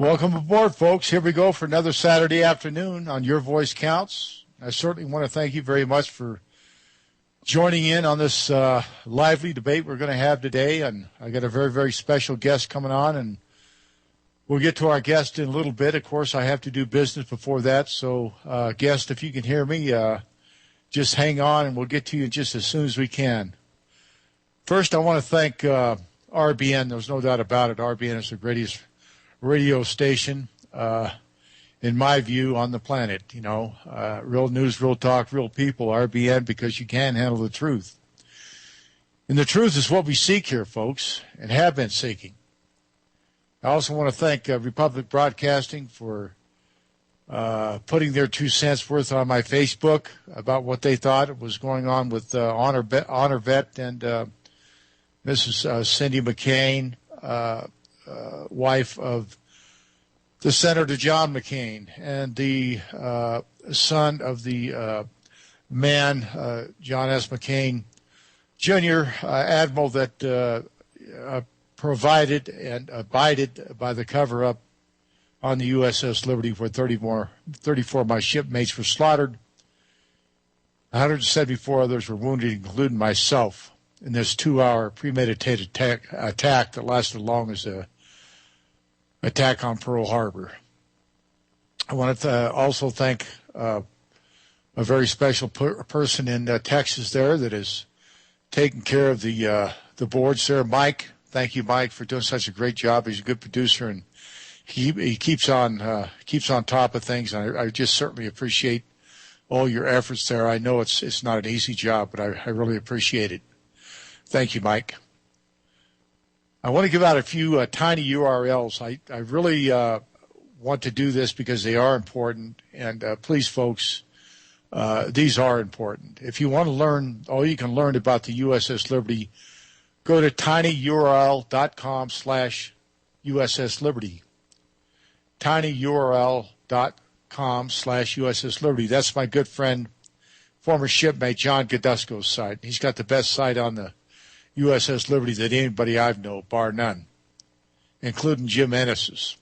Welcome aboard, folks. Here we go for another Saturday afternoon on Your Voice Counts. I certainly want to thank you very much for joining in on this lively debate we're going to have today. And I got a very, very special guest coming on, and we'll get to our guest in a little bit. Of course, I have to do business before that. So, guest, if you can hear me, just hang on, and we'll get to you just as soon as we can. First, I want to thank RBN. There's no doubt about it. RBN is the greatest radio station, in my view, on the planet. You know, real news, real talk, real people, RBN, because you can handle the truth. And the truth is what we seek here, folks, and have been seeking. I also want to thank Republic Broadcasting for putting their 2 cents worth on my Facebook about what they thought was going on with Honor Vet and Mrs. Cindy McCain, wife of the Senator John McCain, and the son of the man, John S. McCain, Jr., Admiral that provided and abided by the cover-up on the USS Liberty, where 34 of my shipmates were slaughtered. 174 others were wounded, including myself, in this 2-hour premeditated attack that lasted as long as the attack on Pearl Harbor. I want to also thank a very special person in Texas there that is taking care of the boards there, Mike. Thank you, Mike, for doing such a great job. He's a good producer, and he keeps on top of things. And I just certainly appreciate all your efforts there. I know it's not an easy job, but I really appreciate it. Thank you, Mike. I want to give out a few tiny URLs. I really want to do this because they are important. And please, folks, these are important. If you want to learn all you can learn about the USS Liberty, go to tinyurl.com/USS Liberty. tinyurl.com/USS Liberty. That's my good friend, former shipmate John Godusco's site. He's got the best site on the USS Liberty that anybody I've known, bar none, including Jim Ennis's.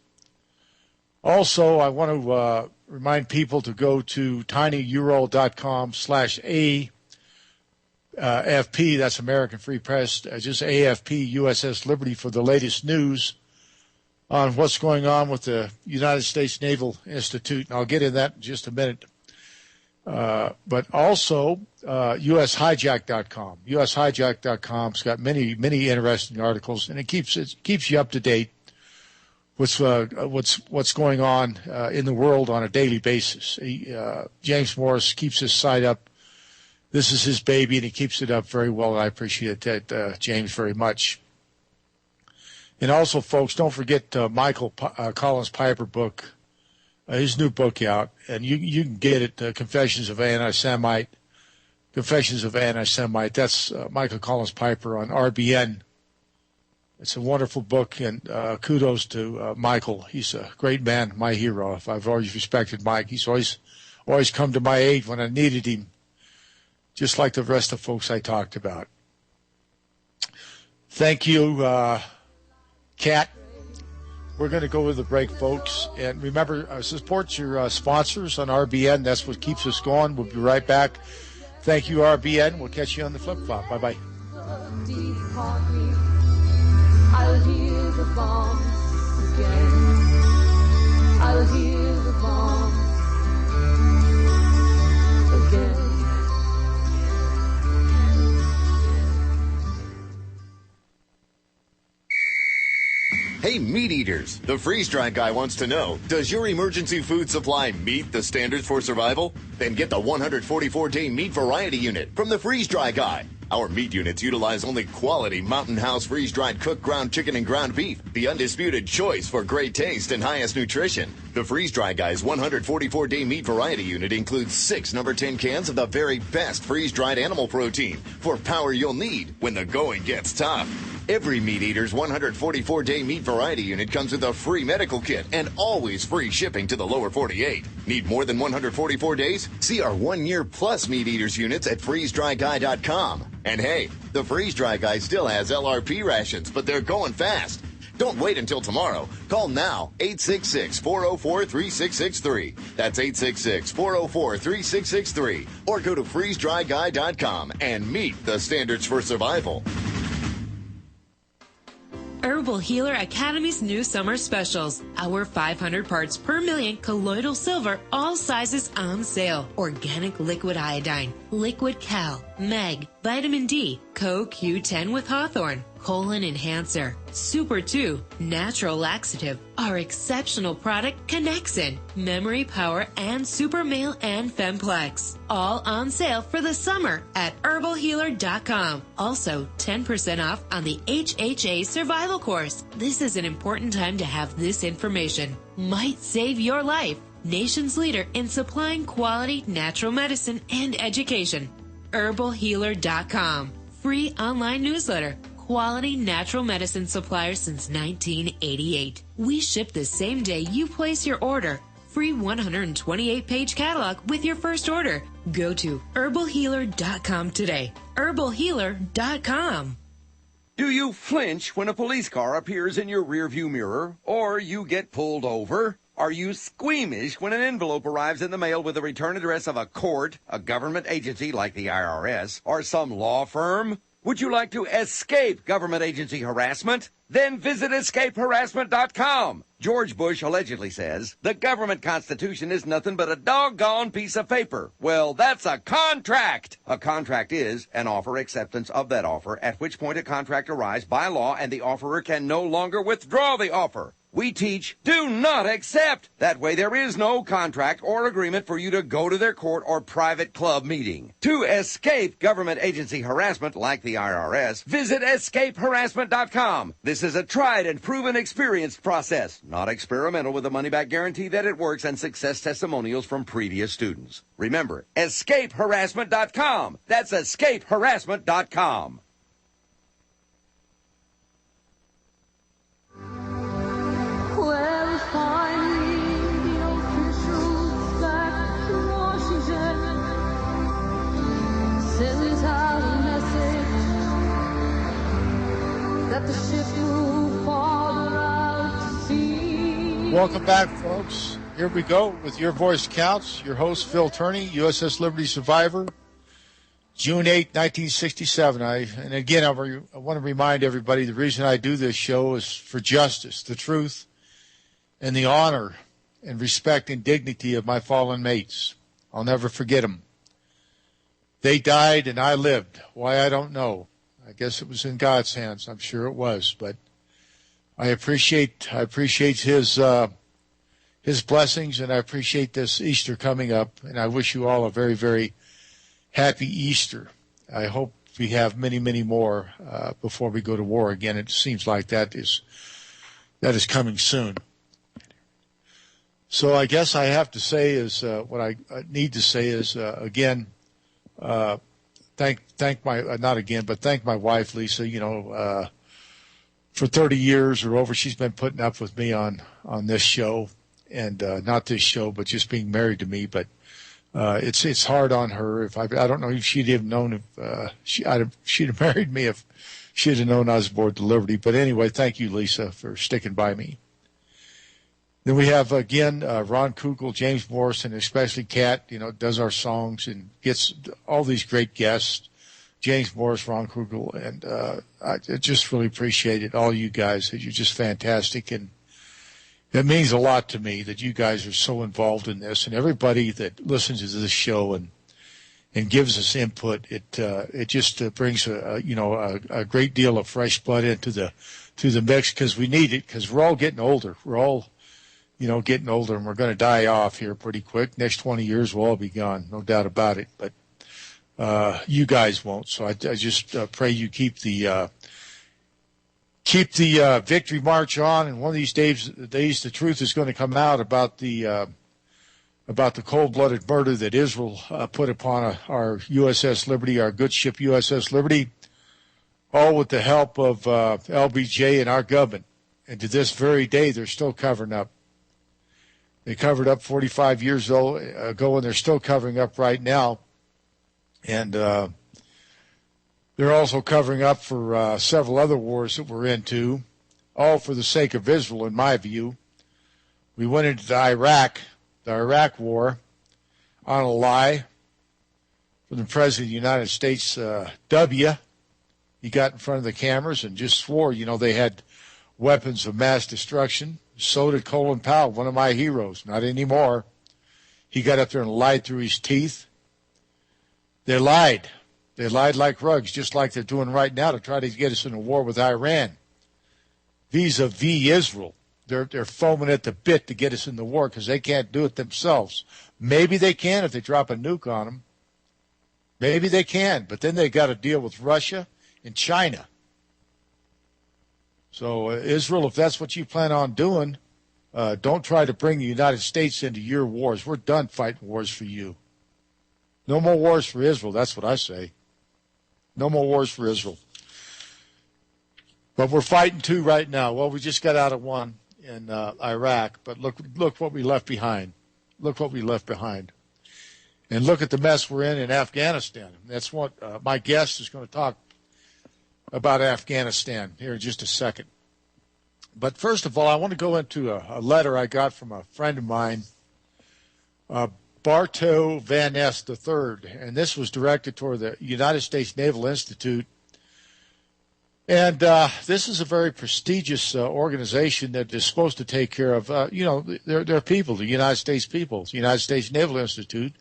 Also, I want to remind people to go to tinyurl.com/AFP, that's American Free Press, just AFP USS Liberty for the latest news on what's going on with the United States Naval Institute, and I'll get into that in just a minute. But also USHijack.com. USHijack.com's got many interesting articles, and it keeps you up to date with what's going on in the world on a daily basis. James Morris keeps his site up. This is his baby, and he keeps it up very well, and I appreciate that, James, very much. And also, folks, don't forget Michael Collins Piper book. His new book out, and you can get it, Confessions of Anti-Semite. That's Michael Collins Piper on RBN. It's a wonderful book, and kudos to Michael. He's a great man, my hero. I've always respected Mike. He's always come to my aid when I needed him, just like the rest of the folks I talked about. Thank you, Kat. We're going to go with the break, folks. And remember, support your sponsors on RBN. That's what keeps us going. We'll be right back. Thank you, RBN. We'll catch you on the flip-flop. Bye-bye. I'll hear the bombs again. I'll hear the bombs again. Hey, meat eaters, the freeze-dried guy wants to know, does your emergency food supply meet the standards for survival? Then get the 144-day meat variety unit from the freeze-dry guy. Our meat units utilize only quality Mountain House freeze-dried cooked ground chicken and ground beef, the undisputed choice for great taste and highest nutrition. The freeze-dry guy's 144-day meat variety unit includes 6 number 10 cans of the very best freeze-dried animal protein for power you'll need when the going gets tough. Every meat eater's 144-day meat variety unit comes with a free medical kit and always free shipping to the lower 48. Need more than 144 days? See our 1-year plus meat eaters units at freezedryguy.com. And hey, the Freeze Dry Guy still has LRP rations, but they're going fast. Don't wait until tomorrow. Call now, 866-404-3663. That's 866-404-3663. Or go to freezedryguy.com and meet the standards for survival. Herbal Healer Academy's new summer specials. Our 500 parts per million colloidal silver, all sizes on sale. Organic liquid iodine, liquid cal, mag, vitamin D, CoQ10 with hawthorn, colon enhancer, Super 2, natural laxative. Our exceptional product Connexin, memory power, and super male and femplex. All on sale for the summer at herbalhealer.com. Also, 10% off on the HHA survival course. This is an important time to have this information. Might save your life. Nation's leader in supplying quality natural medicine and education. herbalhealer.com. Free online newsletter. Quality natural medicine supplier since 1988. We ship the same day you place your order. Free 128-page catalog with your first order. Go to herbalhealer.com today. herbalhealer.com. Do you flinch when a police car appears in your rearview mirror or you get pulled over? Are you squeamish when an envelope arrives in the mail with the return address of a court, a government agency like the IRS, or some law firm? Would you like to escape government agency harassment? Then visit escapeharassment.com. George Bush allegedly says, the government constitution is nothing but a doggone piece of paper. Well, that's a contract. A contract is an offer acceptance of that offer, at which point a contract arrives by law and the offerer can no longer withdraw the offer. We teach, do not accept. That way there is no contract or agreement for you to go to their court or private club meeting. To escape government agency harassment like the IRS, visit escapeharassment.com. This is a tried and proven experienced process, not experimental, with a money-back guarantee that it works and success testimonials from previous students. Remember, escapeharassment.com. That's escapeharassment.com. Well, finally, the officials back from Washington sent out a message that the ship moved farther out to sea. Welcome back, folks. Here we go with Your Voice Counts. Your host, Phil Tourney, USS Liberty survivor, June 8, 1967. I want to remind everybody the reason I do this show is for justice, the truth, and the honor and respect and dignity of my fallen mates. I'll never forget them. They died and I lived. Why, I don't know. I guess it was in God's hands. I'm sure it was. But I appreciate his blessings, and I appreciate this Easter coming up. And I wish you all a very, very happy Easter. I hope we have many, many more before we go to war again. It seems like that is coming soon. So I guess I have to say is what I need to say is again, thank my wife Lisa. You know, for 30 years or over, she's been putting up with me on this show, and not this show, but just being married to me. But it's hard on her. I don't know if she'd have known if she'd have married me if she'd have known I was aboard the Liberty. But anyway, thank you, Lisa, for sticking by me. Then we have, again, Ron Kugel, James Morrison, especially Kat, you know, does our songs and gets all these great guests, James Morris, Ron Kugel, and I just really appreciate it, all you guys. You're just fantastic, and it means a lot to me that you guys are so involved in this, and everybody that listens to this show and gives us input. It just brings a great deal of fresh blood into the mix, because we need it, because we're all getting older. We're all getting older, and we're going to die off here pretty quick. Next 20 years, we'll all be gone, no doubt about it. But you guys won't. So I just pray you keep the victory march on. And one of these days, the truth is going to come out about the cold-blooded murder that Israel put upon our USS Liberty, our good ship USS Liberty, all with the help of LBJ and our government. And to this very day, they're still covering up. They covered up 45 years ago, and they're still covering up right now. And they're also covering up for several other wars that we're into. all for the sake of Israel, in my view. We went into the Iraq War, on a lie from the President of the United States, W. He got in front of the cameras and just swore, they had weapons of mass destruction. So did Colin Powell, one of my heroes. Not anymore. He got up there and lied through his teeth. They lied. They lied like rugs, just like they're doing right now to try to get us in a war with Iran. Vis-a-vis Israel. They're foaming at the bit to get us in the war because they can't do it themselves. Maybe they can if they drop a nuke on them. Maybe they can, but then they got to deal with Russia and China. So Israel, if that's what you plan on doing, don't try to bring the United States into your wars. We're done fighting wars for you. No more wars for Israel. That's what I say. No more wars for Israel. But we're fighting two right now. Well, we just got out of one in Iraq, but look what we left behind. Look what we left behind. And look at the mess we're in Afghanistan. That's what my guest is going to talk about Afghanistan here in just a second. But first of all, I want to go into a letter I got from a friend of mine, Bartow Van Ness III, and this was directed toward the United States Naval Institute. And this is a very prestigious organization that is supposed to take care of, their people, the United States people, the United States Naval Institute,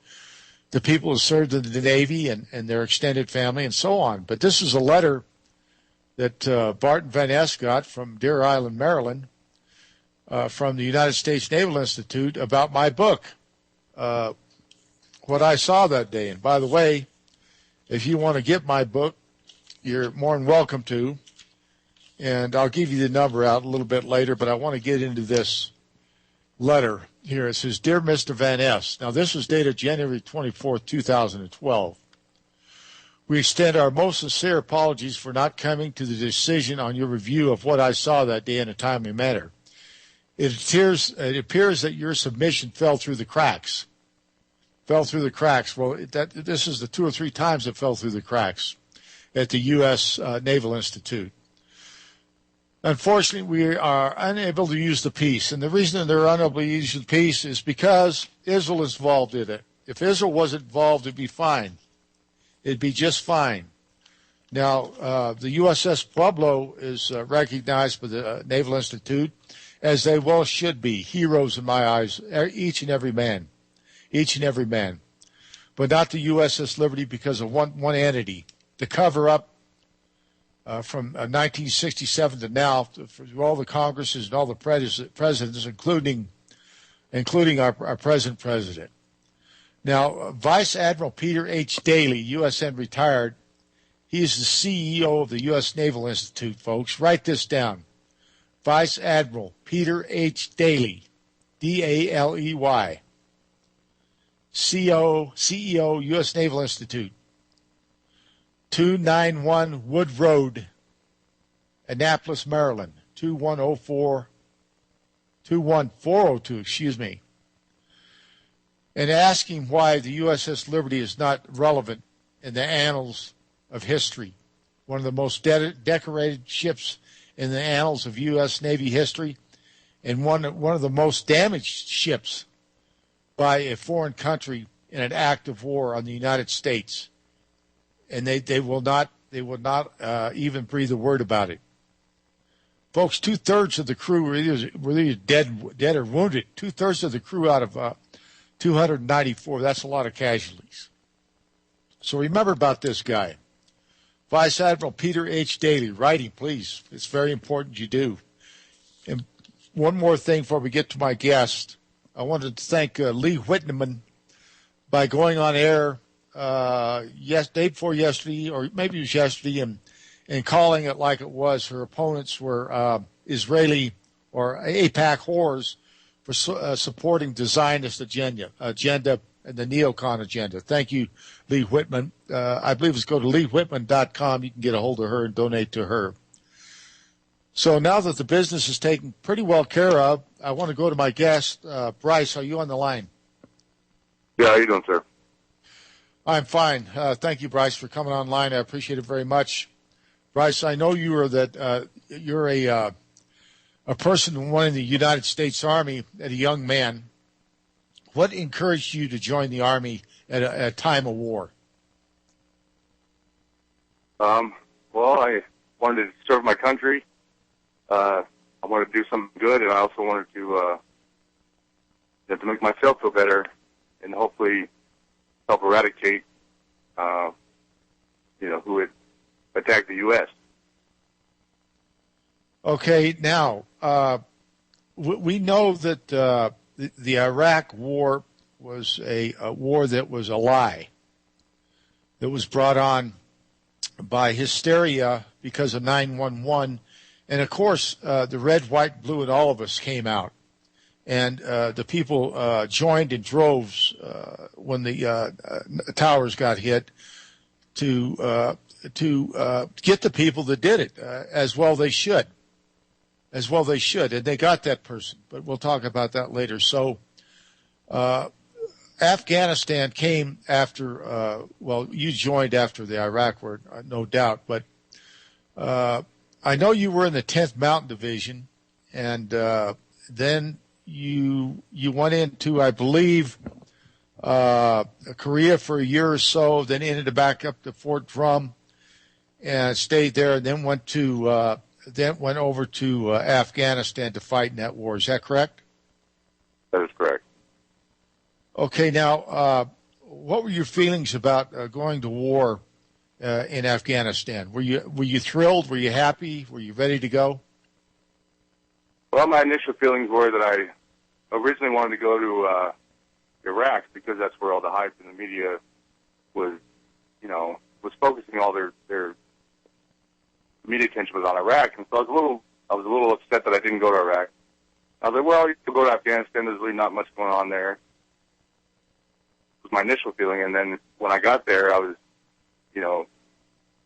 the people who served in the Navy and their extended family and so on. But this is a letter that Barton Van Ness got from Deer Island, Maryland, from the United States Naval Institute about my book, What I Saw That Day. And by the way, if you want to get my book, you're more than welcome to. And I'll give you the number out a little bit later, but I want to get into this letter here. It says, Dear Mr. Van Ness. Now, this was dated January 24th, 2012. We extend our most sincere apologies for not coming to the decision on your review of what I saw that day in a timely manner. It appears that your submission fell through the cracks. Fell through the cracks. Well, this is the 2 or 3 times it fell through the cracks at the U.S. Naval Institute. Unfortunately, we are unable to use the peace. And the reason they're unable to use the peace is because Israel is involved in it. If Israel wasn't involved, it'd be fine. It'd be just fine. Now, the USS Pueblo is recognized by the Naval Institute, as they well should be. Heroes in my eyes, each and every man. Each and every man. But not the USS Liberty because of one entity. The cover-up from 1967 to now, for all the Congresses and all the presidents, including our present president. Now, Vice Admiral Peter H. Daly, USN retired, he is the CEO of the U.S. Naval Institute, folks. Write this down. Vice Admiral Peter H. Daly, D-A-L-E-Y, CEO, U.S. Naval Institute. 291 Wood Road, Annapolis, Maryland, 21402, and asking why the USS Liberty is not relevant in the annals of history, one of the most decorated ships in the annals of U.S. Navy history, and one of the most damaged ships by a foreign country in an act of war on the United States. And they will not even breathe a word about it. Folks, 2/3 of the crew were either dead or wounded. 2/3 of the crew out of 294. That's a lot of casualties. So remember about this guy. Vice Admiral Peter H. Daly, writing, please. It's very important you do. And one more thing before we get to my guest. I wanted to thank Lee Whitman by going on air day before yesterday, or maybe it was yesterday, and calling it like it was. Her opponents were Israeli or AIPAC whores for supporting the Zionist agenda and the neocon agenda. Thank you, Lee Whitman. I believe it's go to leewhitman.com. You can get a hold of her and donate to her. So now that the business is taken pretty well care of, I want to go to my guest. Bryce, are you on the line? Yeah, how you doing, sir? I'm fine. Thank you, Bryce, for coming online. I appreciate it very much. Bryce, I know you're a a person who went in the United States Army as a young man, what encouraged you to join the Army at a time of war? Well, I wanted to serve my country. I wanted to do something good, and I also wanted to make myself feel better and hopefully help eradicate, who had attacked the U.S. Okay, now, we know that the Iraq war was a war that was a lie, that was brought on by hysteria because of 9/11. And, of course, the red, white, blue, and all of us came out. And the people joined in droves when the towers got hit to get the people that did it, as well they should. As well they should. And they got that person. But we'll talk about that later. So Afghanistan came after, you joined after the Iraq war, no doubt. But I know you were in the 10th Mountain Division, and then you went into, I believe, Korea for a year or so, then ended back up to Fort Drum and stayed there, and then went over to Afghanistan to fight in that war. Is that correct? That is correct. Okay, now, what were your feelings about going to war in Afghanistan? Were you thrilled? Were you happy? Were you ready to go? Well, my initial feelings were that I originally wanted to go to Iraq because that's where all the hype in the media was focusing all their media attention was on Iraq, and so I was a little upset that I didn't go to Iraq. I was like, well, you could go to Afghanistan. There's really not much going on there. It was my initial feeling, and then when I got there, I was,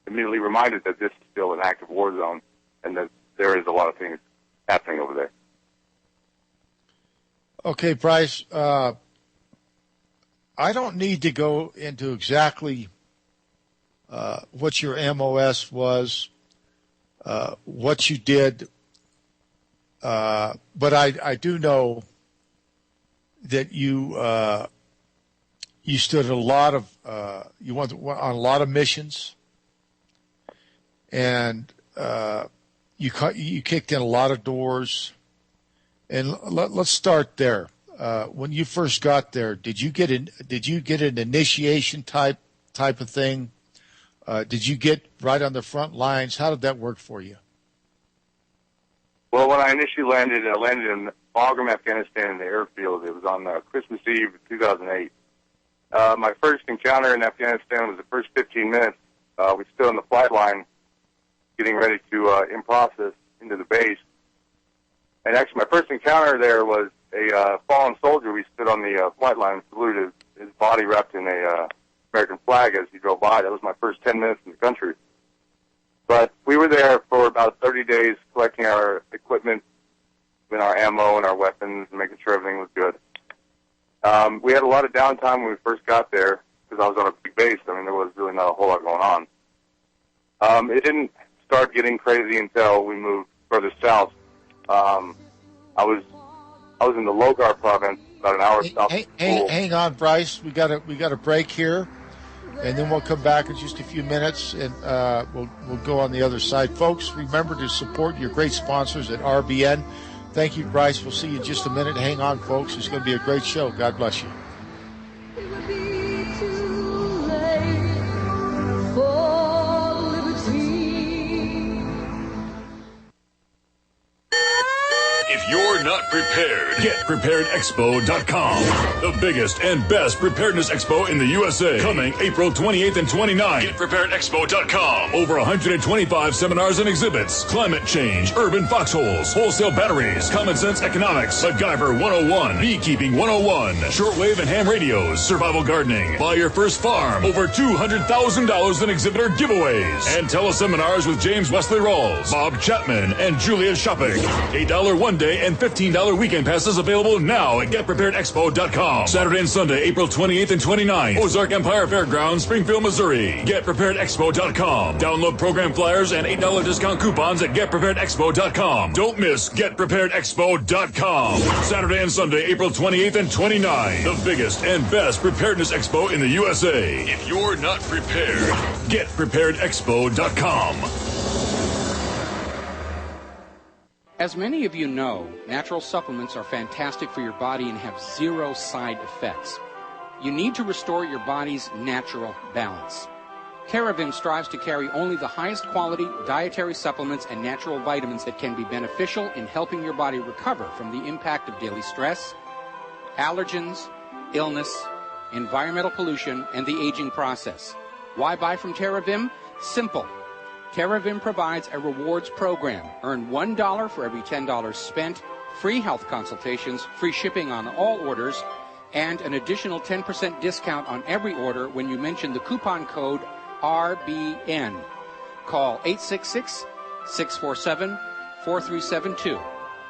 immediately reminded that this is still an active war zone, and that there is a lot of things happening over there. Okay, Bryce, I don't need to go into exactly what your MOS was, what you did, but I do know that you stood a lot of you went on a lot of missions, and you kicked in a lot of doors. And let's start there. When you first got there, did you get an initiation type of thing? Did you get right on the front lines? How did that work for you? Well, when I initially landed, I landed in Bagram, Afghanistan, in the airfield. It was on Christmas Eve, 2008. My first encounter in Afghanistan was the first 15 minutes. We stood on the flight line, getting ready to in process into the base. And actually, my first encounter there was a fallen soldier. We stood on the flight line and saluted his body wrapped in a American flag as he drove by. That was my first 10 minutes in the country. But we were there for about 30 days collecting our equipment and our ammo and our weapons and making sure everything was good. We had a lot of downtime when we first got there because I was on a big base. I mean, there was really not a whole lot going on. It didn't start getting crazy until we moved further south. I was in the Logar province, about an hour south of Kabul. Hang on, Bryce. We got a break here, and then we'll come back in just a few minutes, and we'll go on the other side. Folks, remember to support your great sponsors at RBN. Thank you, Bryce. We'll see you in just a minute. Hang on, folks. It's going to be a great show. God bless you. It would be too late for liberty. If you're not prepared, get preparedexpo.com. The biggest and best preparedness expo in the USA. Coming April 28th and 29th. Get preparedexpo.com. Over 125 seminars and exhibits. Climate change, urban foxholes, wholesale batteries, common sense economics, MacGyver 101, beekeeping 101, shortwave and ham radios, survival gardening, buy your first farm, over $200,000 in exhibitor giveaways, and teleseminars with James Wesley Rawls, Bob Chapman, and Julia Shopping. $8 one day and $15 $15 weekend passes available now at GetPreparedExpo.com. Saturday and Sunday, April 28th and 29th. Ozark Empire Fairgrounds, Springfield, Missouri. GetPreparedExpo.com. Download program flyers and $8 discount coupons at GetPreparedExpo.com. Don't miss GetPreparedExpo.com. Saturday and Sunday, April 28th and 29th. The biggest and best preparedness expo in the USA. If you're not prepared, GetPreparedExpo.com. As many of you know, natural supplements are fantastic for your body and have zero side effects. You need to restore your body's natural balance. Terravim strives to carry only the highest quality dietary supplements and natural vitamins that can be beneficial in helping your body recover from the impact of daily stress, allergens, illness, environmental pollution, and the aging process. Why buy from Terravim? Simple. Terravim provides a rewards program. Earn $1 for every $10 spent, free health consultations, free shipping on all orders, and an additional 10% discount on every order when you mention the coupon code RBN. Call 866-647-4372.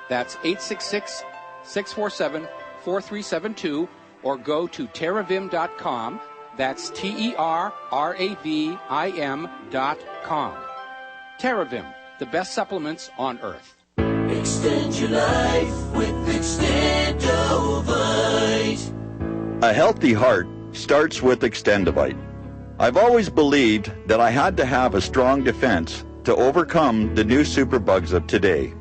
That's 866-647-4372, or go to terravim.com. That's TERRAVIM.com. Terravim, the best supplements on earth. Extend your life with Extendovite. A healthy heart starts with Extendovite. I've always believed that I had to have a strong defense to overcome the new superbugs of today.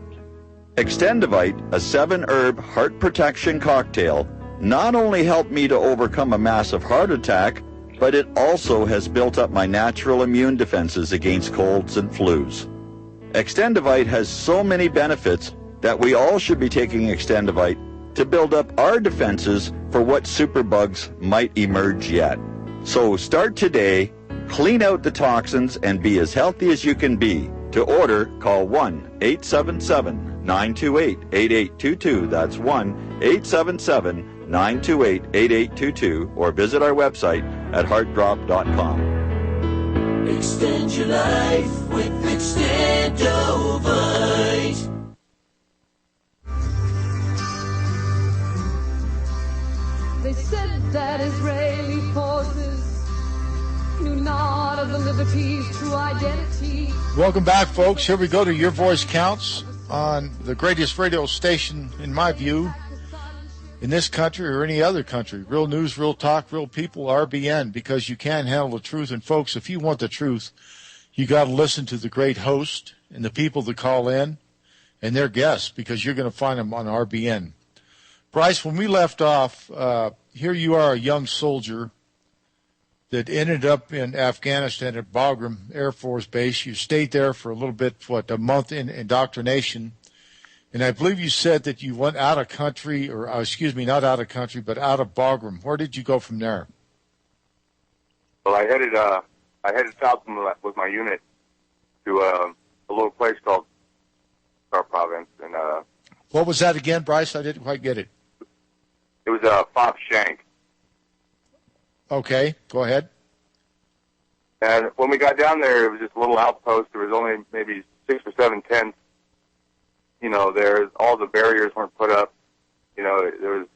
Extendovite, a 7-herb heart protection cocktail, not only helped me to overcome a massive heart attack, but it also has built up my natural immune defenses against colds and flus. Extendovite has so many benefits that we all should be taking Extendovite to build up our defenses for what superbugs might emerge yet. So start today, clean out the toxins, and be as healthy as you can be. To order, call 1-877-928-8822. That's 1-877-928-8822, or visit our website at heartdrop.com. Extend your life with Extendovite. They said that Israeli forces knew not of the Liberty's true identity. Welcome back, folks. Here we go to Your Voice Counts on the greatest radio station, in my view, in this country or any other country. Real news, real talk, real people, RBN, because you can't handle the truth. And, folks, if you want the truth, you got to listen to the great host and the people that call in and their guests, because you're going to find them on RBN. Bryce, when we left off, here you are, a young soldier that ended up in Afghanistan at Bagram Air Force Base. You stayed there for a little bit, a month in indoctrination. And I believe you said that you went out of country, or not out of country, but out of Bagram. Where did you go from there? Well, I headed south with my unit to a little place called Star Province. And what was that again, Bryce? I didn't quite get it. It was Fob Shank. Okay, go ahead. And when we got down there, it was just a little outpost. There was only maybe 6 or 7 tents. You know, all the barriers weren't put up. You know,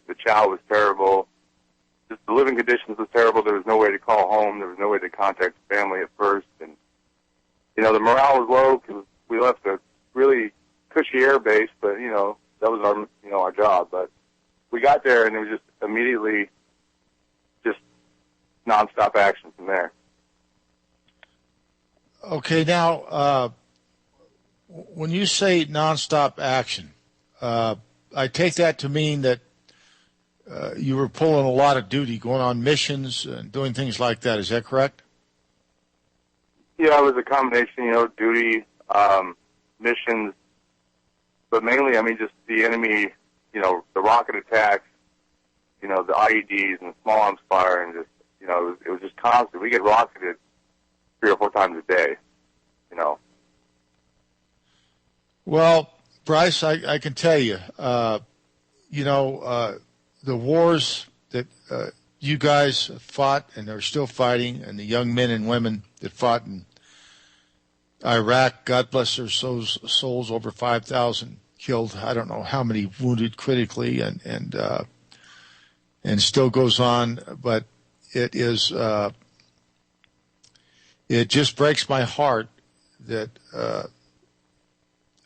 the chow was terrible. Just the living conditions was terrible. There was no way to call home. There was no way to contact family at first. And, you know, the morale was low because we left a really cushy air base, but, you know, that was our job. But we got there, and it was just immediately just nonstop action from there. Okay, now, when you say nonstop action, I take that to mean that you were pulling a lot of duty, going on missions and doing things like that. Is that correct? Yeah, it was a combination, you know, duty, missions, but mainly, I mean, just the enemy, you know, the rocket attacks, you know, the IEDs and the small arms fire, and just, you know, it was just constant. We get rocketed 3 or 4 times a day, you know. Well, Bryce, I can tell you, you know, the wars that you guys fought and are still fighting, and the young men and women that fought in Iraq, God bless their souls, over 5,000 killed, I don't know how many wounded critically, and still goes on. But it is, it just breaks my heart that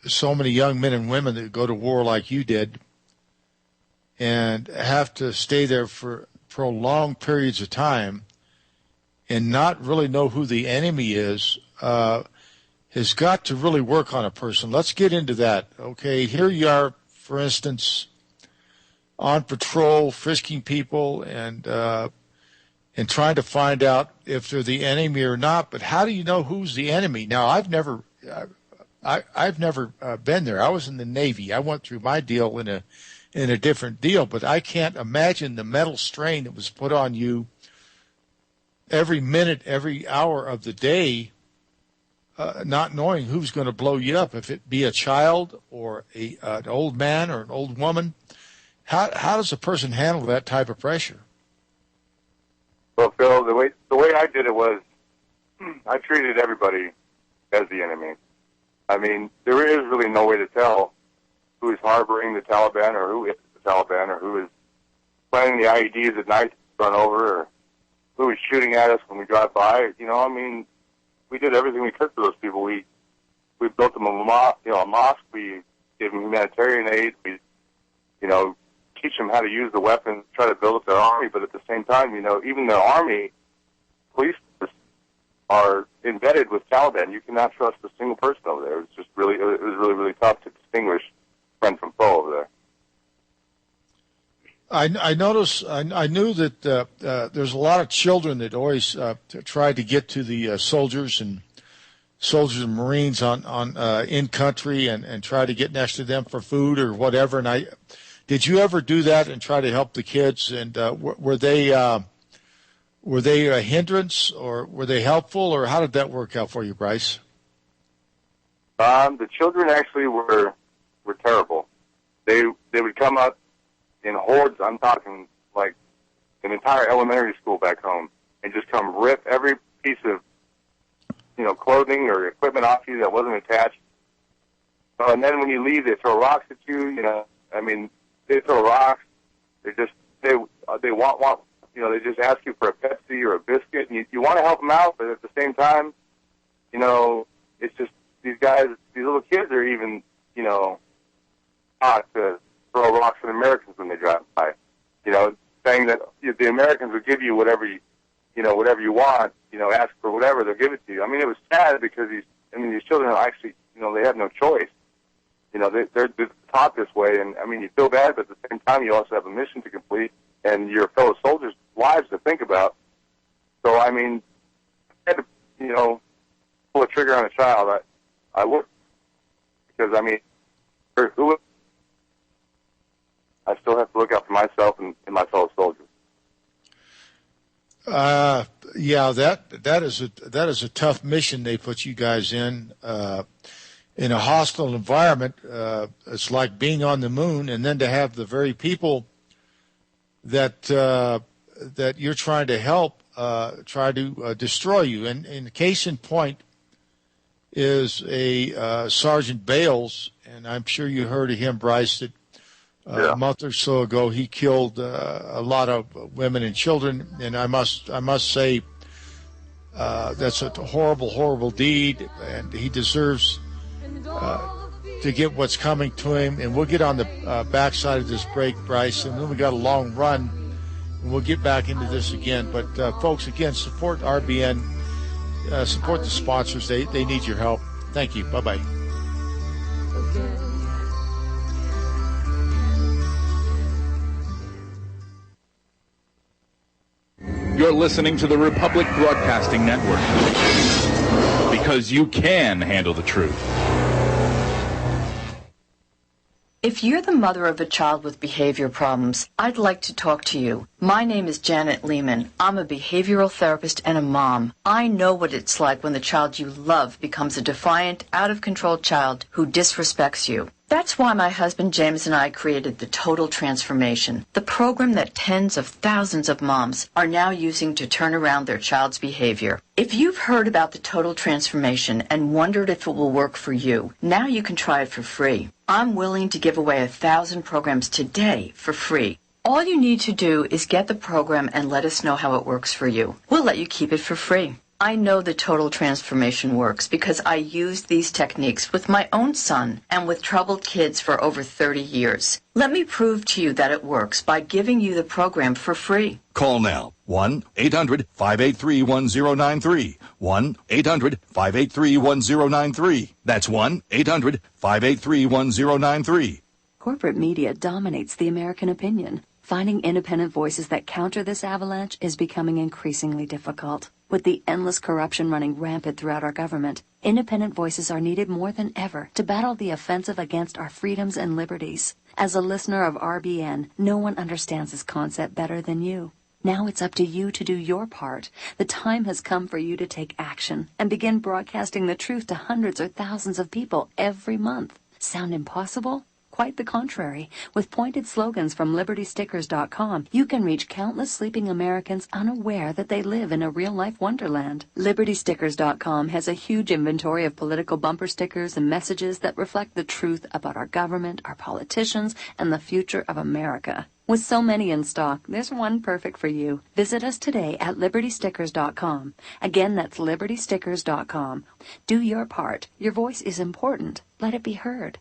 so many young men and women that go to war like you did and have to stay there for prolonged periods of time and not really know who the enemy is, has got to really work on a person. Let's get into that. Okay, here you are, for instance, on patrol, frisking people and trying to find out if they're the enemy or not. But how do you know who's the enemy? Now, I've never been there. I was in the Navy. I went through my deal in a different deal, but I can't imagine the mental strain that was put on you every minute, every hour of the day, not knowing who's going to blow you up, if it be a child or an old man or an old woman. How does a person handle that type of pressure? Well, Phil, the way I did it was I treated everybody as the enemy. I mean, there is really no way to tell who is harboring the Taliban or who is the Taliban or who is planting the IEDs at night to run over or who is shooting at us when we drive by. You know, I mean, we did everything we could for those people. We built them a mosque. We gave them humanitarian aid. We, teach them how to use the weapons, try to build up their army. But at the same time, even the army, police are embedded with Taliban. You cannot trust a single person over there. It was really tough to distinguish friend from foe over there. I noticed. I knew that there's a lot of children that always try to get to the soldiers and Marines on in country and try to get next to them for food or whatever. And did you ever do that and try to help the kids? And were they a hindrance or were they helpful, or how did that work out for you, Bryce? The children actually were terrible. They would come up in hordes. I'm talking like an entire elementary school back home, and just come rip every piece of clothing or equipment off you that wasn't attached. And then when you leave, they throw rocks at you. I mean, they throw rocks. They want they just ask you for a Pepsi or a biscuit, and you want to help them out, but at the same time, it's just these little kids are even taught to throw rocks at Americans when they drive by. Saying that the Americans will give you whatever you want. Ask for whatever, they'll give it to you. I mean, it was sad because these children are actually, they have no choice. They're taught this way, and I mean, you feel bad, but at the same time, you also have a mission to complete, and your fellow soldiers' lives to think about. So, I mean, I had to, pull a trigger on a child. I would, because I mean, I still have to look out for myself and my fellow soldiers. Yeah, that is a tough mission they put you guys in a hostile environment. It's like being on the moon, and then to have the very people that you're trying to help try to destroy you. And the case in point is a Sergeant Bales, and I'm sure you heard of him, Bryce, that a month or so ago he killed a lot of women and children, and I must say that's a horrible, horrible deed, and he deserves to get what's coming to him. And we'll get on the backside of this break, Bryce, and then we got a long run, and we'll get back into this again. But folks, again, support RBN, support the sponsors. They need your help. Thank you. Bye-bye. You're listening to the Republic Broadcasting Network, because you can handle the truth. If you're the mother of a child with behavior problems, I'd like to talk to you. My name is Janet Lehman. I'm a behavioral therapist and a mom. I know what it's like when the child you love becomes a defiant, out-of-control child who disrespects you. That's why my husband James and I created the Total Transformation, the program that tens of thousands of moms are now using to turn around their child's behavior. If you've heard about the Total Transformation and wondered if it will work for you, now you can try it for free. I'm willing to give away 1,000 programs today for free. All you need to do is get the program and let us know how it works for you. We'll let you keep it for free. I know the total transformation works because I used these techniques with my own son and with troubled kids for over 30 years. Let me prove to you that it works by giving you the program for free. Call now. 1-800-583-1093. 1-800-583-1093. That's 1-800-583-1093. Corporate media dominates the American opinion. Finding independent voices that counter this avalanche is becoming increasingly difficult. With the endless corruption running rampant throughout our government, independent voices are needed more than ever to battle the offensive against our freedoms and liberties. As a listener of RBN, no one understands this concept better than you. Now it's up to you to do your part. The time has come for you to take action and begin broadcasting the truth to hundreds or thousands of people every month. Sound impossible? Quite the contrary. With pointed slogans from LibertyStickers.com, you can reach countless sleeping Americans unaware that they live in a real-life wonderland. LibertyStickers.com has a huge inventory of political bumper stickers and messages that reflect the truth about our government, our politicians, and the future of America. With so many in stock, there's one perfect for you. Visit us today at LibertyStickers.com. Again, that's LibertyStickers.com. Do your part. Your voice is important. Let it be heard.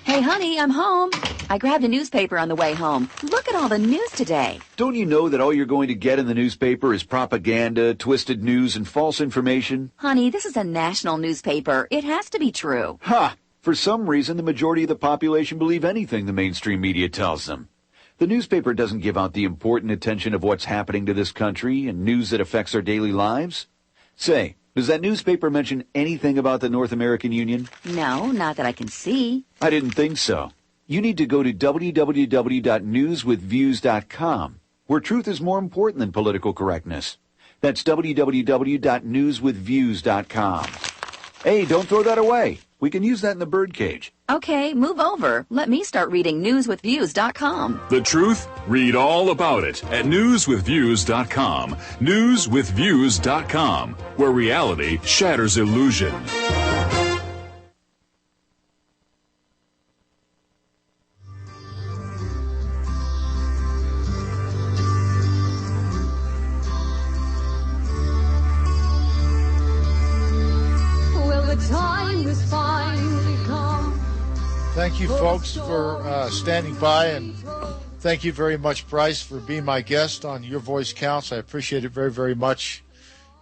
Hey, honey, I'm home. I grabbed a newspaper on the way home. Look at all the news today. Don't you know that all you're going to get in the newspaper is propaganda, twisted news, and false information? Honey, this is a national newspaper. It has to be true. Ha! For some reason, the majority of the population believe anything the mainstream media tells them. The newspaper doesn't give out the important attention of what's happening to this country and news that affects our daily lives. Say, does that newspaper mention anything about the North American Union? No, not that I can see. I didn't think so. You need to go to www.newswithviews.com, where truth is more important than political correctness. That's www.newswithviews.com. Hey, don't throw that away. We can use that in the birdcage. Okay, move over. Let me start reading newswithviews.com. The truth? Read all about it at newswithviews.com. Newswithviews.com, where reality shatters illusion. Well, the time has finally come. Thank you, folks, for standing by, and thank you very much, Bryce, for being my guest on Your Voice Counts. I appreciate it very, very much.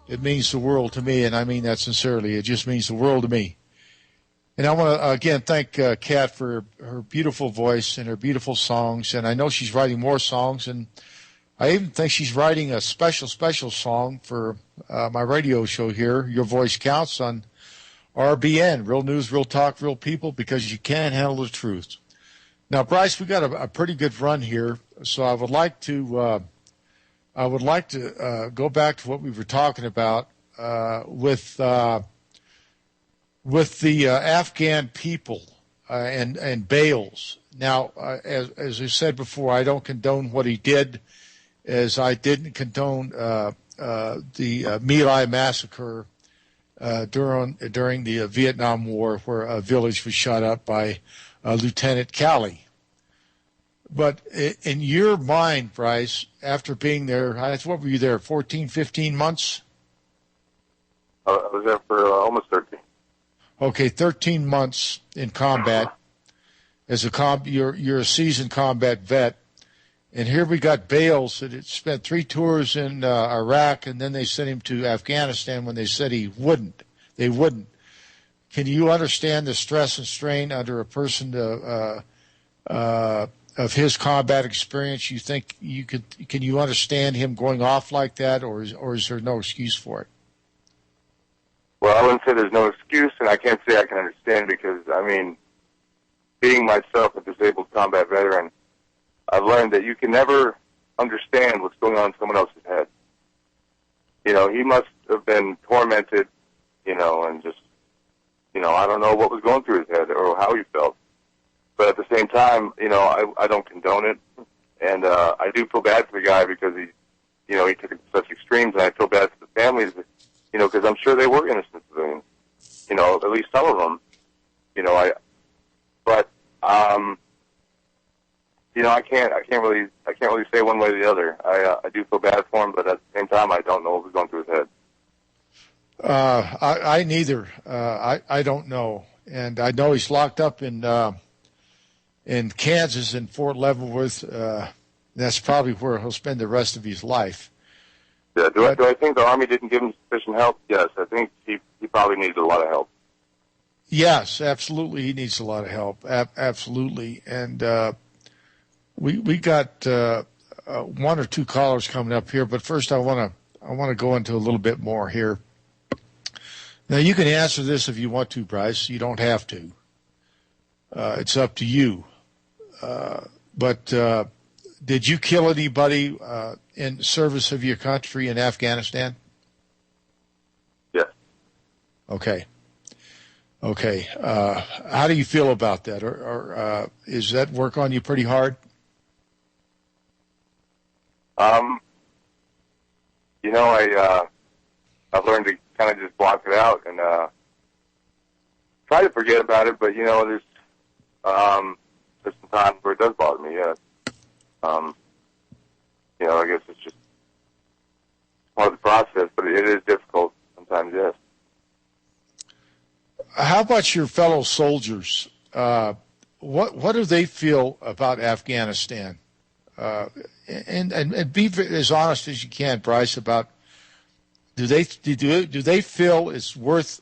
It means the world to me, and I mean that sincerely. It just means the world to me. And I want to, again, thank Kat for her beautiful voice and her beautiful songs, and I know she's writing more songs, and I even think she's writing a special song for my radio show here, Your Voice Counts, on RBN, Real News, Real Talk, Real People, because you can't handle the truth. Now, Bryce, we got a pretty good run here, so I would like to go back to what we were talking about with the Afghan people and Bales. Now, as I said before, I don't condone what he did, as I didn't condone the My Lai massacre during the Vietnam War, where a village was shot up by Lieutenant Calley. But in your mind, Bryce, after being there, what were you there, 14, 15 months? I was there for almost 13. Okay, 13 months in combat. You're a seasoned combat vet. And here we got Bales that had spent 3 tours in Iraq, and then they sent him to Afghanistan when they said they wouldn't. Can you understand the stress and strain under a person of his combat experience? You think you could? Can you understand him going off like that, or is there no excuse for it? Well, I wouldn't say there's no excuse, and I can't say I can understand because, I mean, being myself a disabled combat veteran, I've learned that you can never understand what's going on in someone else's head. You know, he must have been tormented, and just, I don't know what was going through his head or how he felt. But at the same time, I don't condone it. And I do feel bad for the guy because he took it to such extremes, and I feel bad for the families, because I'm sure they were innocent civilians. At least some of them. I can't really say one way or the other. I do feel bad for him, but at the same time, I don't know what was going through his head. I neither. I don't know, and I know he's locked up in Kansas in Fort Leavenworth. That's probably where he'll spend the rest of his life. Yeah, do I think the Army didn't give him sufficient help? Yes, I think he probably needs a lot of help. Yes, absolutely, he needs a lot of help. Absolutely, and we got one or two callers coming up here, but first I want to go into a little bit more here. Now you can answer this if you want to, Bryce. You don't have to. It's up to you. But did you kill anybody in service of your country in Afghanistan? Yes. Okay. How do you feel about that? Or is that work on you pretty hard? I've learned to kind of just block it out and try to forget about it. But there's some times where it does bother me. Yeah. I guess it's just part of the process, but it is difficult sometimes. Yes. How about your fellow soldiers? What do they feel about Afghanistan? And be as honest as you can, Bryce. About do they feel it's worth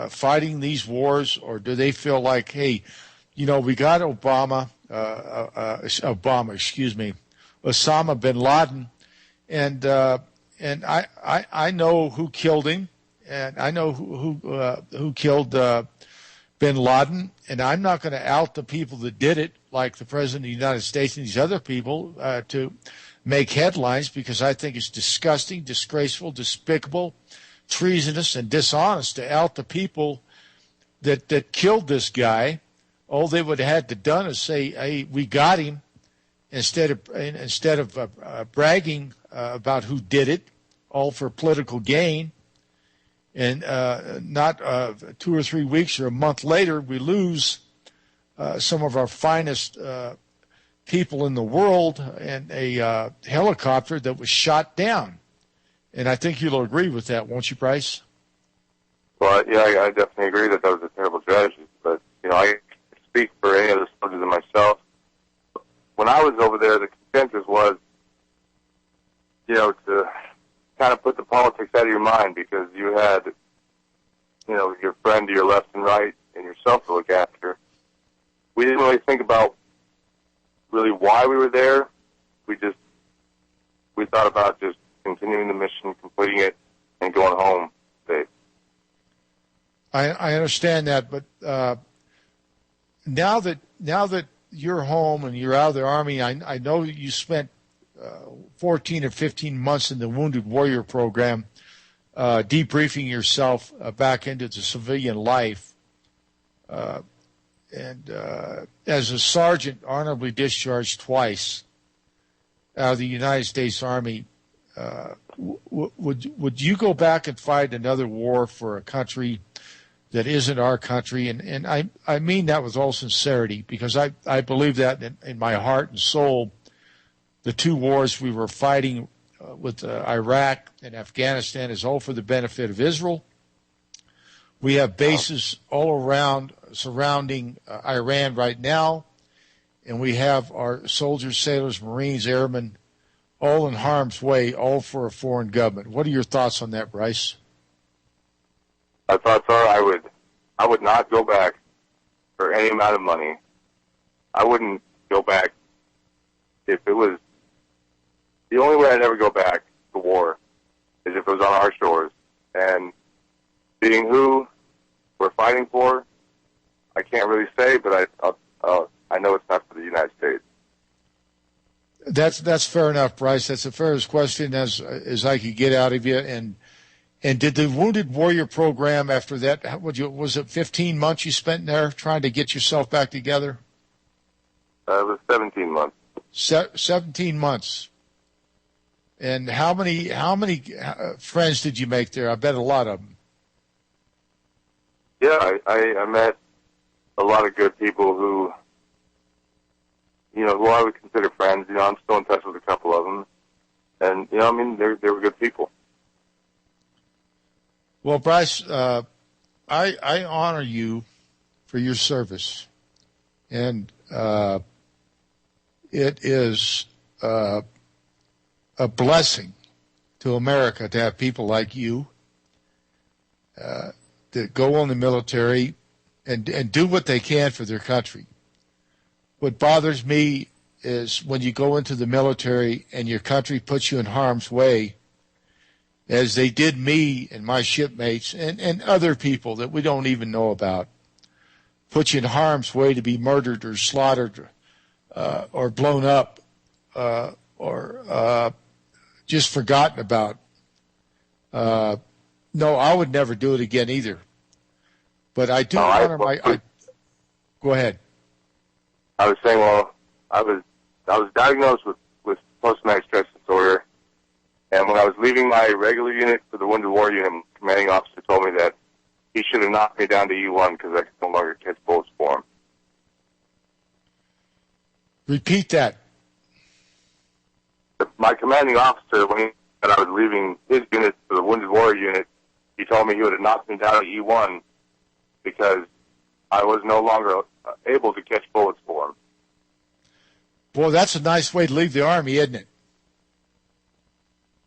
fighting these wars, or do they feel like, hey, we got Osama bin Laden, and I know who killed him, and I know who killed bin Laden, and I'm not going to out the people that did it, like the President of the United States and these other people, to make headlines, because I think it's disgusting, disgraceful, despicable, treasonous, and dishonest to out the people that killed this guy. All they would have had to done is say, hey, we got him, instead of bragging about who did it, all for political gain. And not 2 or 3 weeks or a month later, we lose some of our finest people in the world and a helicopter that was shot down. And I think you'll agree with that, won't you, Bryce? Well, yeah, I definitely agree that was a terrible tragedy. But, I can't speak for any of the soldiers and myself. When I was over there, the consensus was, to kind of put the politics out of your mind, because you had, your friend to your left and right and yourself to look after. We didn't really think about really why we were there. We thought about just continuing the mission, completing it, and going home safe. I understand that, but now that you're home and you're out of the Army, I know you spent 14 or 15 months in the Wounded Warrior program, debriefing yourself back into the civilian life. And as a sergeant, honorably discharged twice out of the United States Army, would you go back and fight another war for a country that isn't our country? And I mean that with all sincerity, because I believe that in my heart and soul. The two wars we were fighting with Iraq and Afghanistan is all for the benefit of Israel. We have bases all around surrounding Iran right now, and we have our soldiers, sailors, Marines, airmen, all in harm's way, all for a foreign government. What are your thoughts on that, Bryce? My thoughts are I would not go back for any amount of money. I wouldn't go back if it was. The only way I'd ever go back to war is if it was on our shores. And being who we're fighting for, I can't really say, but I know it's not for the United States. That's fair enough, Bryce. That's the fairest question as I could get out of you. And did the Wounded Warrior program after that, was it 15 months you spent there trying to get yourself back together? It was 17 months. 17 months. And how many friends did you make there? I bet a lot of them. Yeah, I met a lot of good people who, who I would consider friends. I'm still in touch with a couple of them. And, they were good people. Well, Bryce, I honor you for your service. And it is a blessing to America to have people like you that go in the military and do what they can for their country. What bothers me is when you go into the military and your country puts you in harm's way, as they did me and my shipmates and other people that we don't even know about, put you in harm's way to be murdered or slaughtered or blown up or just forgotten about. No, I would never do it again either. But I do honor go ahead. I was saying, I was diagnosed with post-traumatic stress disorder, and when I was leaving my regular unit for the Wounded War Unit, commanding officer told me that he should have knocked me down to E1 because I could no longer catch bullets for him. Repeat that. My commanding officer, when I was leaving his unit for the Wounded Warrior Unit, he told me he would have knocked me down to E1 because I was no longer able to catch bullets for him. Boy, that's a nice way to leave the Army, isn't it?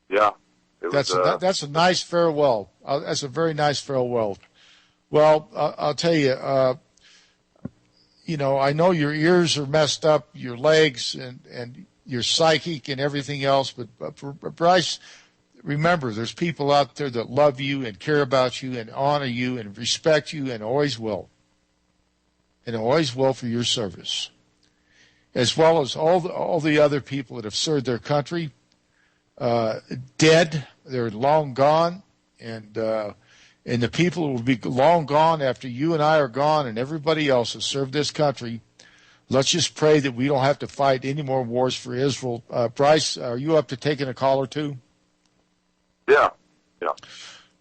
Yeah. That's a nice farewell. That's a very nice farewell. Well, I'll tell you, I know your ears are messed up, your legs, and your psychic and everything else, but Bryce, remember, there's people out there that love you and care about you and honor you and respect you and always will. And always will for your service. As well as all the other people that have served their country, dead, they're long gone, and the people will be long gone after you and I are gone and everybody else has served this country. Let's just pray that we don't have to fight any more wars for Israel. Bryce, are you up to taking a call or two? Yeah.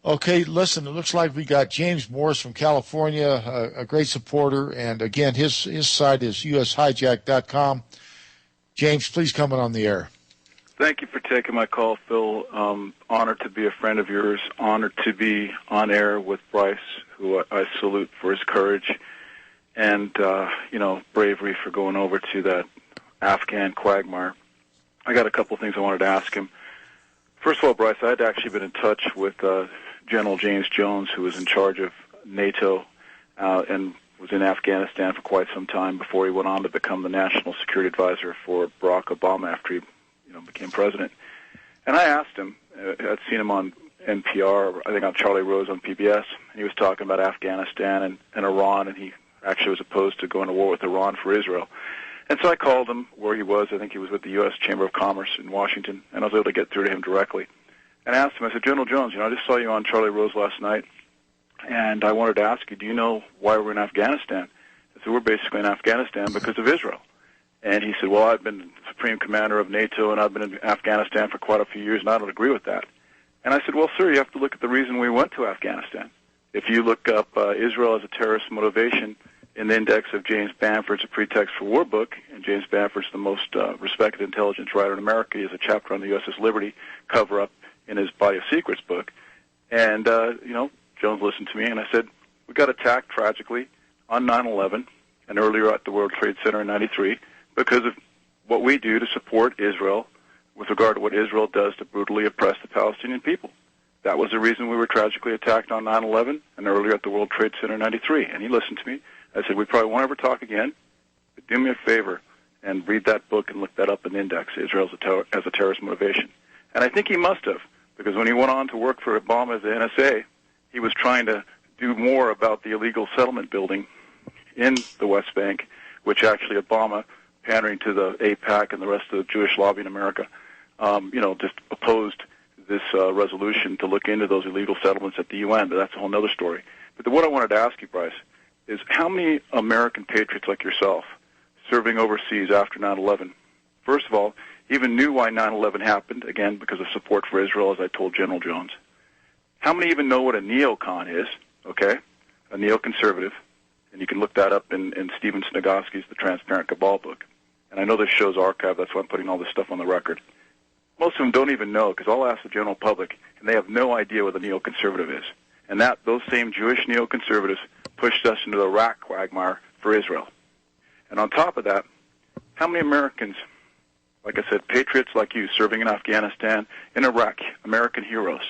Okay, listen, it looks like we got James Morris from California, a great supporter, and again, his site is ushijack.com. James, please come on the air. Thank you for taking my call, Phil. Honored to be a friend of yours. Honored to be on air with Bryce, who I salute for his courage and, bravery for going over to that Afghan quagmire. I got a couple of things I wanted to ask him. First of all, Bryce, I had actually been in touch with General James Jones, who was in charge of NATO and was in Afghanistan for quite some time before he went on to become the National Security Advisor for Barack Obama after he became president. And I asked him, I'd seen him on NPR, I think on Charlie Rose on PBS, and he was talking about Afghanistan and Iran, and he actually was opposed to going to war with Iran for Israel. And so I called him where he was. I think he was with the U.S. Chamber of Commerce in Washington, and I was able to get through to him directly. And I asked him, I said, General Jones, I just saw you on Charlie Rose last night, and I wanted to ask you, do you know why we're in Afghanistan? I said, we're basically in Afghanistan because of Israel. And he said, well, I've been Supreme Commander of NATO, and I've been in Afghanistan for quite a few years, and I don't agree with that. And I said, well, sir, you have to look at the reason we went to Afghanistan. If you look up Israel as a terrorist motivation in the index of James Bamford's A Pretext for War book, and James Bamford's the most respected intelligence writer in America. He has a chapter on the USS Liberty cover-up in his Body of Secrets book. And, Jones listened to me, and I said, we got attacked tragically on 9/11 and earlier at the World Trade Center in 93 because of what we do to support Israel with regard to what Israel does to brutally oppress the Palestinian people. That was the reason we were tragically attacked on 9/11 and earlier at the World Trade Center in 93. And he listened to me. I said, we probably won't ever talk again, but do me a favor and read that book and look that up in the index, Israel as a terrorist motivation. And I think he must have, because when he went on to work for Obama as the NSA, he was trying to do more about the illegal settlement building in the West Bank, which actually Obama, pandering to the AIPAC and the rest of the Jewish lobby in America, just opposed this resolution to look into those illegal settlements at the UN, but that's a whole other story. But what I wanted to ask you, Bryce, is how many American patriots like yourself serving overseas after 9/11, first of all, even knew why 9/11 happened, again, because of support for Israel, as I told General Jones? How many even know what a neocon is, okay, a neoconservative? And you can look that up in Stephen Snagosky's The Transparent Cabal book. and I know this show's archived, that's why I'm putting all this stuff on the record. Most of them don't even know, because I'll ask the general public, and they have no idea what a neoconservative is. And those same Jewish neoconservatives pushed us into the Iraq quagmire for Israel. And on top of that, how many Americans, like I said, patriots like you serving in Afghanistan, in Iraq, American heroes,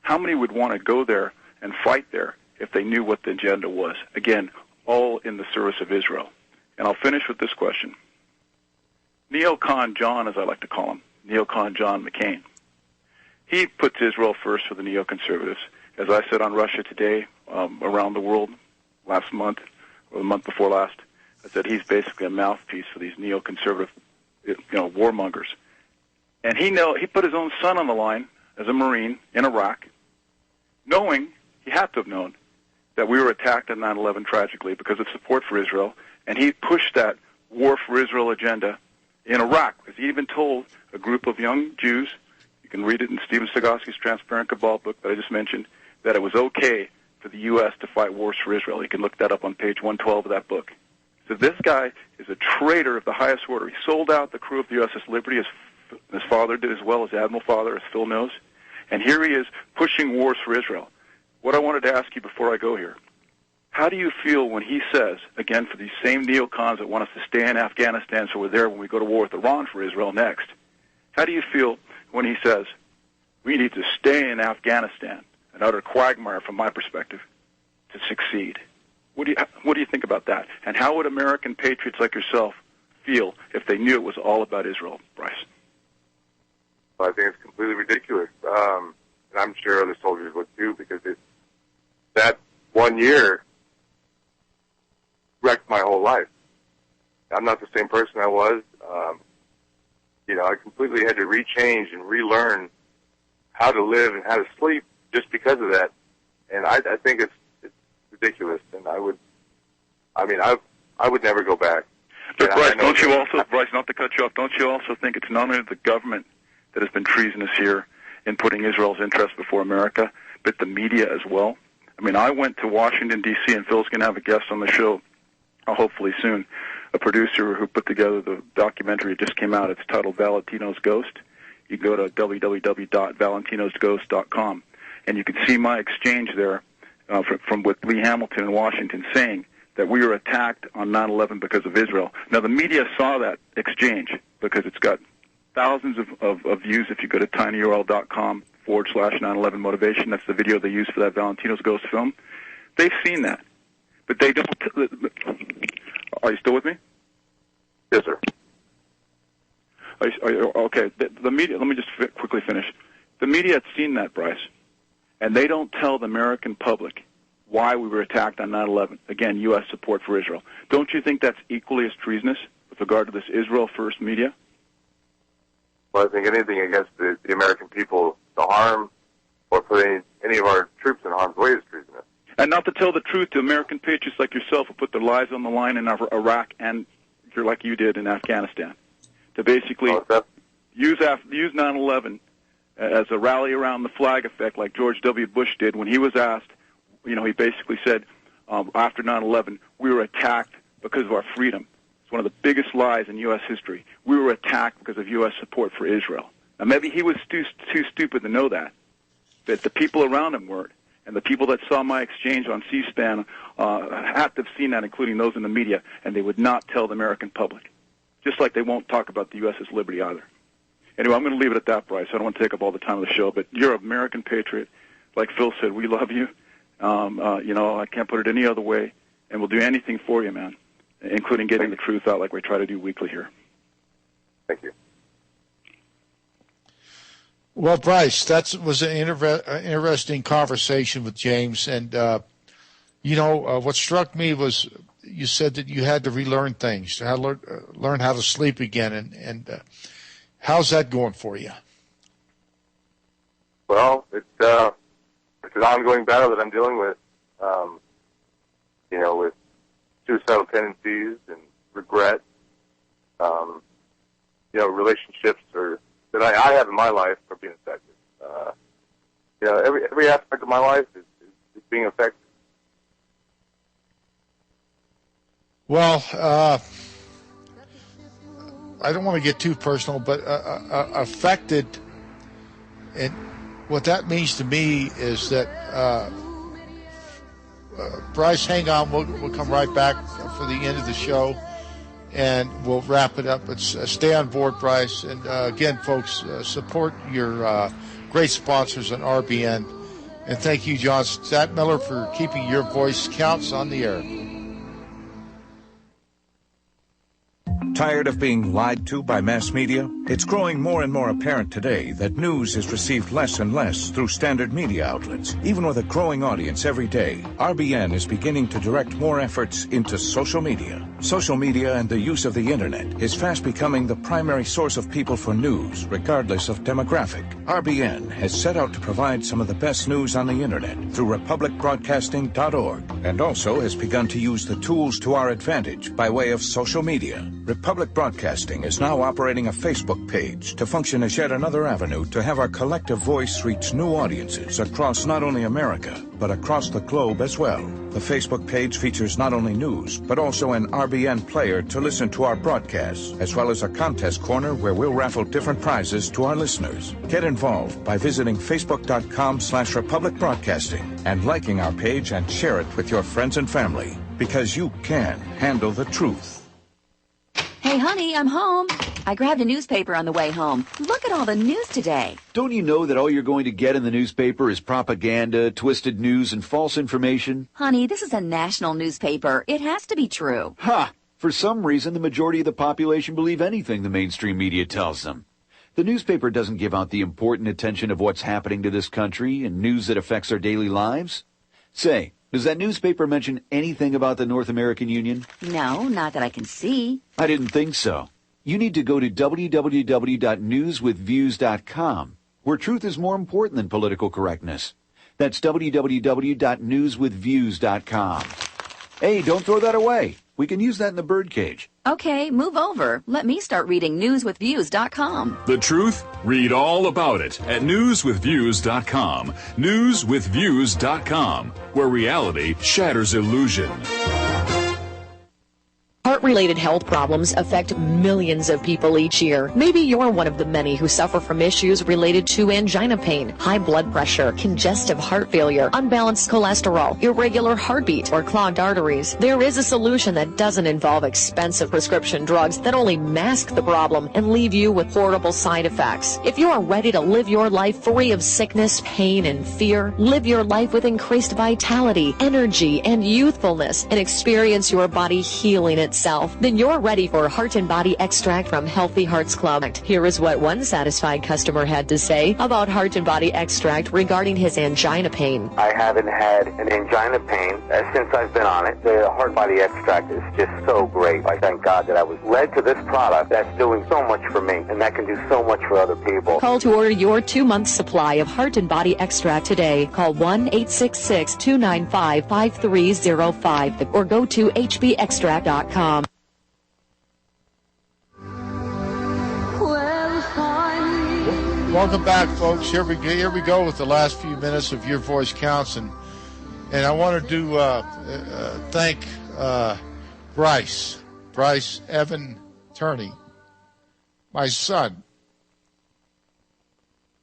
how many would want to go there and fight there if they knew what the agenda was? Again, all in the service of Israel. And I'll finish with this question. Neocon John, as I like to call him, Neocon John McCain, he puts Israel first for the neoconservatives. As I said on Russia Today, around the world last month, or the month before last, I said he's basically a mouthpiece for these neoconservative, warmongers. And he put his own son on the line as a Marine in Iraq, knowing, he had to have known, that we were attacked on 9/11 tragically because of support for Israel, and he pushed that war for Israel agenda in Iraq, because he even told a group of young Jews, you can read it in Stephen Stogowski's Transparent Cabal book that I just mentioned, that it was okay for the U.S. to fight wars for Israel. You can look that up on page 112 of that book. So this guy is a traitor of the highest order. He sold out the crew of the USS Liberty, as his father did, as well as Admiral Father, as Phil knows. And here he is pushing wars for Israel. What I wanted to ask you before I go here, how do you feel when he says, again, for these same neocons that want us to stay in Afghanistan so we're there when we go to war with Iran for Israel next, how do you feel when he says, we need to stay in Afghanistan, an utter quagmire from my perspective, to succeed? What do you think about that? And how would American patriots like yourself feel if they knew it was all about Israel, Bryce? Well, I think it's completely ridiculous. And I'm sure other soldiers would too, because that 1 year wrecked my whole life. I'm not the same person I was. I completely had to rechange and relearn how to live and how to sleep just because of that. And I think it's ridiculous. And I would never go back. But Bryce, Bryce, not to cut you off, don't you also think it's not only the government that has been treasonous here in putting Israel's interests before America, but the media as well? I mean, I went to Washington, D.C., and Phil's going to have a guest on the show, hopefully soon, a producer who put together the documentary. It just came out. It's titled Valentino's Ghost. You can go to www.valentinosghost.com, and you can see my exchange there from with Lee Hamilton in Washington saying that we were attacked on 9/11 because of Israel. Now, the media saw that exchange because it's got thousands of views if you go to tinyurl.com/9/11 motivation. That's the video they use for that Valentino's Ghost film. They've seen that. But they don't... Are you still with me? Yes, sir. Okay. The media... Let me just quickly finish. The media had seen that, Bryce, and they don't tell the American public why we were attacked on 9/11. Again, U.S. support for Israel. Don't you think that's equally as treasonous with regard to this Israel-first media? Well, I think anything against the American people to harm or put any of our troops in harm's way is treasonous. And not to tell the truth to American patriots like yourself who put their lives on the line in Iraq and like you did in Afghanistan. To basically use 9/11 as a rally around the flag effect like George W. Bush did when he was asked, he basically said after 9/11, we were attacked because of our freedom. It's one of the biggest lies in U.S. history. We were attacked because of U.S. support for Israel. Now, maybe he was too stupid to know that, but the people around him weren't. And the people that saw my exchange on C-SPAN have to have seen that, including those in the media, and they would not tell the American public, just like they won't talk about the USS Liberty either. Anyway, I'm going to leave it at that, Bryce. I don't want to take up all the time of the show, but you're an American patriot. Like Phil said, we love you. I can't put it any other way, and we'll do anything for you, man, including getting the truth out like we try to do weekly here. Thank you. Well, Bryce, that was an interesting conversation with James. And, what struck me was you said that you had to relearn things, to learn how to sleep again. And how's that going for you? Well, it's an ongoing battle that I'm dealing with, with suicidal tendencies and regret. Relationships that I have in my life are being affected. Every aspect of my life is being affected. Well, I don't want to get too personal, but affected. And what that means to me is that, Bryce, hang on. We'll come right back for the end of the show, and we'll wrap it up. But stay on board, Bryce. And again, folks, support your great sponsors on RBN. And thank you, John Statmiller, for keeping your voice counts on the air. Tired of being lied to by mass media? It's growing more and more apparent today that news is received less and less through standard media outlets. Even with a growing audience every day, RBN is beginning to direct more efforts into social media. Social media and the use of the internet is fast becoming the primary source of people for news, regardless of demographic. RBN has set out to provide some of the best news on the internet through republicbroadcasting.org, and also has begun to use the tools to our advantage by way of social media. Republic Broadcasting is now operating a Facebook page to function as yet another avenue to have our collective voice reach new audiences across not only America, but across the globe as well. The Facebook page features not only news, but also an RBN player to listen to our broadcasts, as well as a contest corner where we'll raffle different prizes to our listeners. Get involved by visiting facebook.com/Republic Broadcasting and liking our page and share it with your friends and family, because you can handle the truth. Hey, honey, I'm home. I grabbed a newspaper on the way home. Look at all the news today. Don't you know that all you're going to get in the newspaper is propaganda, twisted news, and false information? Honey, this is a national newspaper. It has to be true. Ha! For some reason, the majority of the population believe anything the mainstream media tells them. The newspaper doesn't give out the important attention of what's happening to this country and news that affects our daily lives. Say, does that newspaper mention anything about the North American Union? No, not that I can see. I didn't think so. You need to go to www.newswithviews.com, where truth is more important than political correctness. That's www.newswithviews.com. Hey, don't throw that away. We can use that in the birdcage. Okay, move over. Let me start reading newswithviews.com. The truth? Read all about it at newswithviews.com. Newswithviews.com, where reality shatters illusion. Heart-related health problems affect millions of people each year. Maybe you're one of the many who suffer from issues related to angina pain, high blood pressure, congestive heart failure, unbalanced cholesterol, irregular heartbeat, or clogged arteries. There is a solution that doesn't involve expensive prescription drugs that only mask the problem and leave you with horrible side effects. If you are ready to live your life free of sickness, pain, and fear, live your life with increased vitality, energy, and youthfulness, and experience your body healing itself, then you're ready for Heart and Body Extract from Healthy Hearts Club. Here is what one satisfied customer had to say about Heart and Body Extract regarding his angina pain. I haven't had an angina pain since I've been on it. The Heart Body Extract is just so great. I thank God that I was led to this product that's doing so much for me, and that can do so much for other people. Call to order your 2-month supply of Heart and Body Extract today. Call 1-866-295-5305 or go to hbextract.com. Welcome back, folks. Here we go with the last few minutes of Your Voice Counts, and I wanted to thank Bryce Evan Tourney, my son,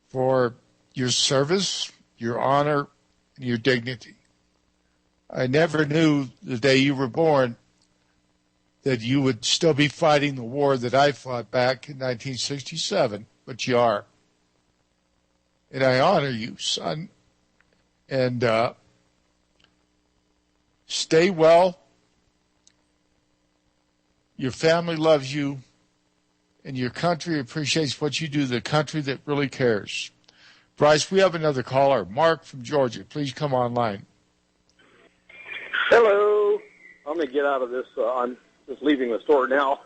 for your service, your honor, and your dignity. I never knew the day you were born that you would still be fighting the war that I fought back in 1967, but you are. And I honor you, son. And stay well. Your family loves you, and your country appreciates what you do, the country that really cares. Bryce, we have another caller, Mark from Georgia. Please come online. Hello. I'm going to get out of this. I'm just leaving the store now.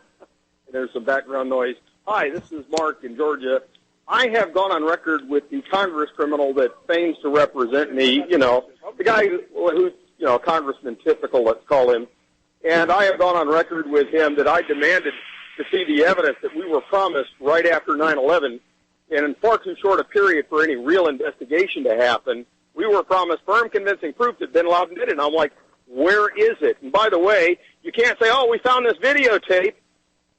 There's some background noise. Hi, this is Mark in Georgia. I have gone on record with the Congress criminal that feigns to represent me, the guy who's, Congressman typical, let's call him. And I have gone on record with him that I demanded to see the evidence that we were promised right after 9/11. And in far too short a period for any real investigation to happen, we were promised firm, convincing proof that bin Laden did it. And I'm like, where is it? And by the way, you can't say, oh, we found this videotape.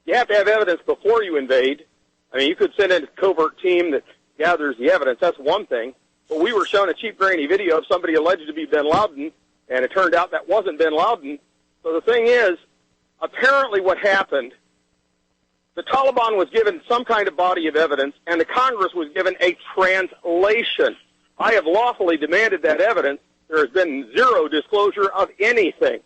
You have to have evidence before you invade. I mean, you could send in a covert team that gathers the evidence. That's one thing. But we were shown a cheap, grainy video of somebody alleged to be bin Laden, and it turned out that wasn't bin Laden. So the thing is, apparently what happened, the Taliban was given some kind of body of evidence, and the Congress was given a translation. I have lawfully demanded that evidence. There has been zero disclosure of anything.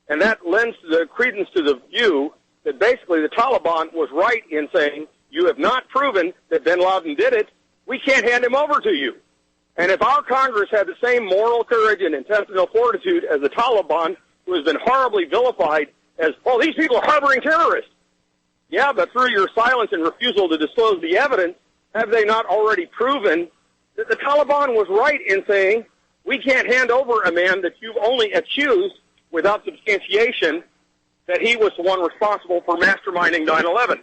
And that lends the credence to the view that basically the Taliban was right in saying, you have not proven that bin Laden did it, we can't hand him over to you. And if our Congress had the same moral courage and intestinal fortitude as the Taliban, who has been horribly vilified as, well, these people are harboring terrorists. Yeah, but through your silence and refusal to disclose the evidence, have they not already proven that the Taliban was right in saying, we can't hand over a man that you've only accused without substantiation that he was the one responsible for masterminding 9/11.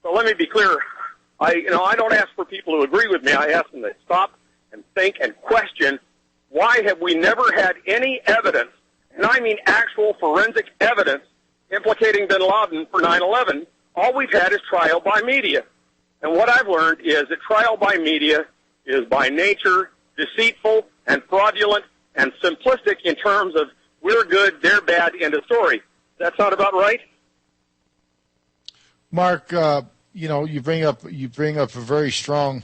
So let me be clear. I don't ask for people to agree with me. I ask them to stop and think and question, why have we never had any evidence, and I mean actual forensic evidence, implicating bin Laden for 9/11? All we've had is trial by media. And what I've learned is that trial by media is by nature deceitful and fraudulent and simplistic in terms of we're good, they're bad, end of story. That sound about right? Mark, you bring up a very strong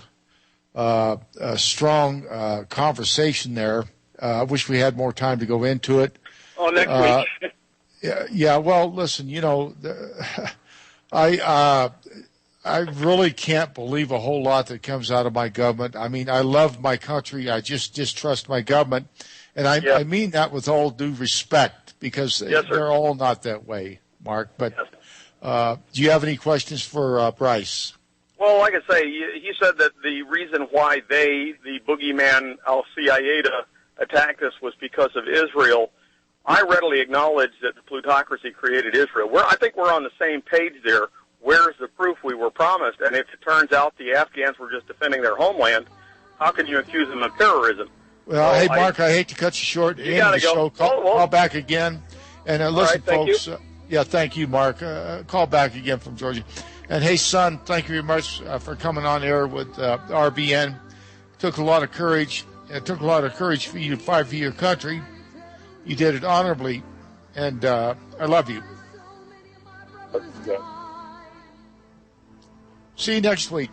conversation there. I wish we had more time to go into it. Oh, next week. Yeah. Well, listen. I really can't believe a whole lot that comes out of my government. I mean, I love my country. I just distrust my government, and I mean that with all due respect, because they're all not that way, Mark. But do you have any questions for Bryce? Well, like I say, he said that the reason why the boogeyman al-Qaeda attacked us was because of Israel. I readily acknowledge that the plutocracy created Israel. I think we're on the same page there. Where's the proof we were promised? And if it turns out the Afghans were just defending their homeland, how can you accuse them of terrorism? Well, hey, Mark, I hate to cut you short. You got to go. Call back again. And listen, right, folks. Thank you, Mark. Call back again from Georgia. And, hey, son, thank you very much for coming on air with RBN. It took a lot of courage. It took a lot of courage for you to fight for your country. You did it honorably, and I love you. See you next week.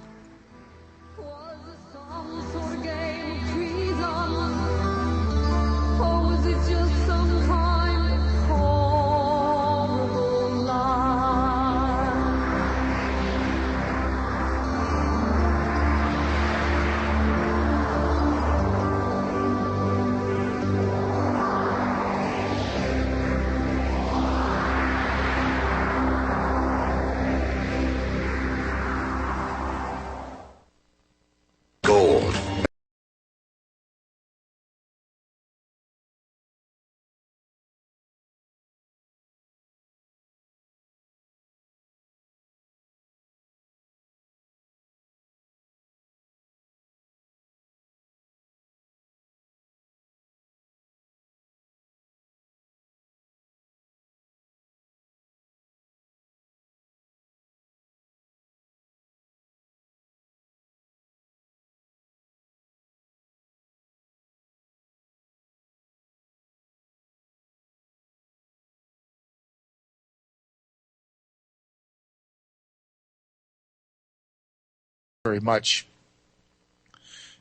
Very much.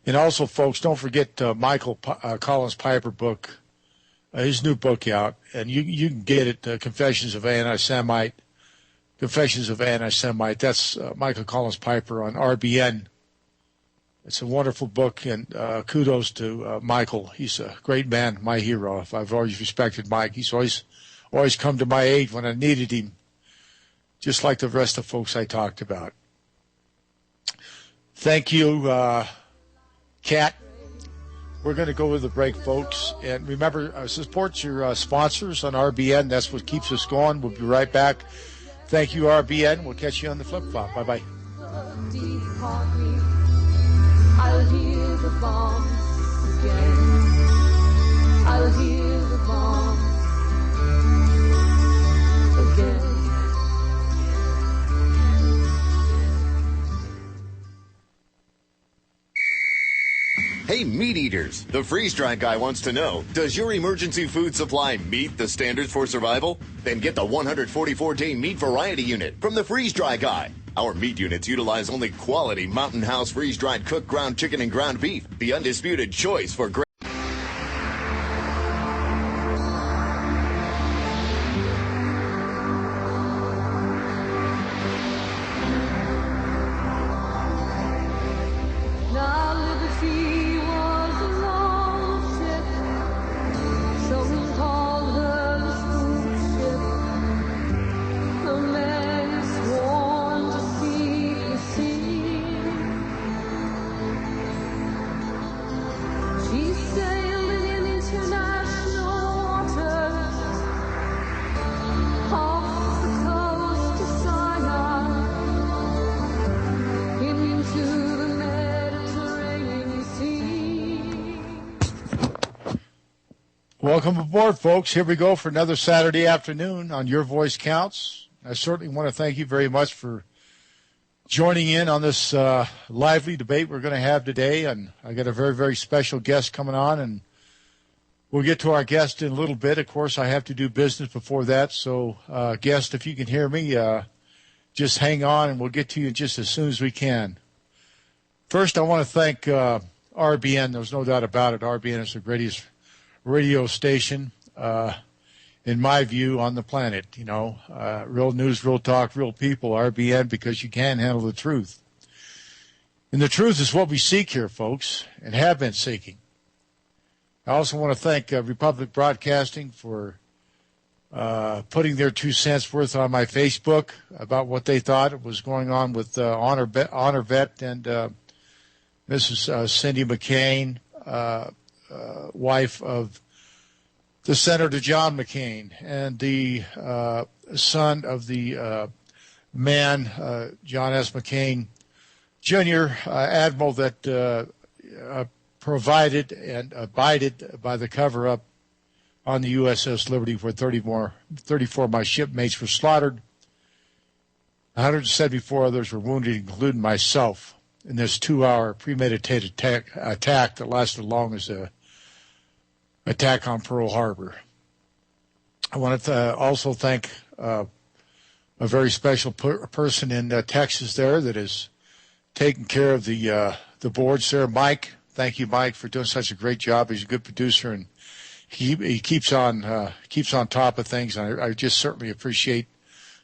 And also, folks, don't forget Michael Collins Piper book, his new book out, and you can get it, Confessions of Anti-Semite. That's Michael Collins Piper on RBN. It's a wonderful book, and kudos to Michael. He's a great man, my hero. I've always respected Mike. He's always come to my aid when I needed him, just like the rest of the folks I talked about. Thank you, Kat. We're going to go with the break, folks. And remember, support your sponsors on RBN. That's what keeps us going. We'll be right back. Thank you, RBN. We'll catch you on the flip-flop. Bye-bye. I'll hear the bombs again. I'll hear the bombs again. Hey, meat eaters, the freeze-dried guy wants to know, does your emergency food supply meet the standards for survival? Then get the 144-day meat variety unit from the freeze-dry guy. Our meat units utilize only quality Mountain House freeze-dried cooked ground chicken and ground beef, the undisputed choice for great. Now Liberty was a long ship. Someone called her the spook ship. The men sworn to keep the sea. She sailed in international waters, off the coast of Sinai, into the Mediterranean Sea. Welcome aboard, folks. Here we go for another Saturday afternoon on Your Voice Counts. I certainly want to thank you very much for joining in on this lively debate we're going to have today. And I got a very, very special guest coming on, and we'll get to our guest in a little bit. Of course, I have to do business before that. So, guest, if you can hear me, just hang on, and we'll get to you just as soon as we can. First, I want to thank RBN. There's no doubt about it. RBN is the greatest radio station, in my view, on the planet. You know, real news, real talk, real people, RBN, because you can handle the truth. And the truth is what we seek here, folks, and have been seeking. I also want to thank Republic Broadcasting for putting their 2 cents worth on my Facebook about what they thought was going on with Honor Vet and Mrs. Cindy McCain, wife of the Senator John McCain, and the son of the man, John S. McCain, Jr., Admiral that provided and abided by the cover-up on the USS Liberty, where 34 of my shipmates were slaughtered. 174 others were wounded, including myself, in this 2-hour premeditated attack that lasted as long as the attack on Pearl Harbor. I want to also thank a very special person in Texas there that is taking care of the boards there, Mike. Thank you, Mike, for doing such a great job. He's a good producer, and he keeps on top of things. And I just certainly appreciate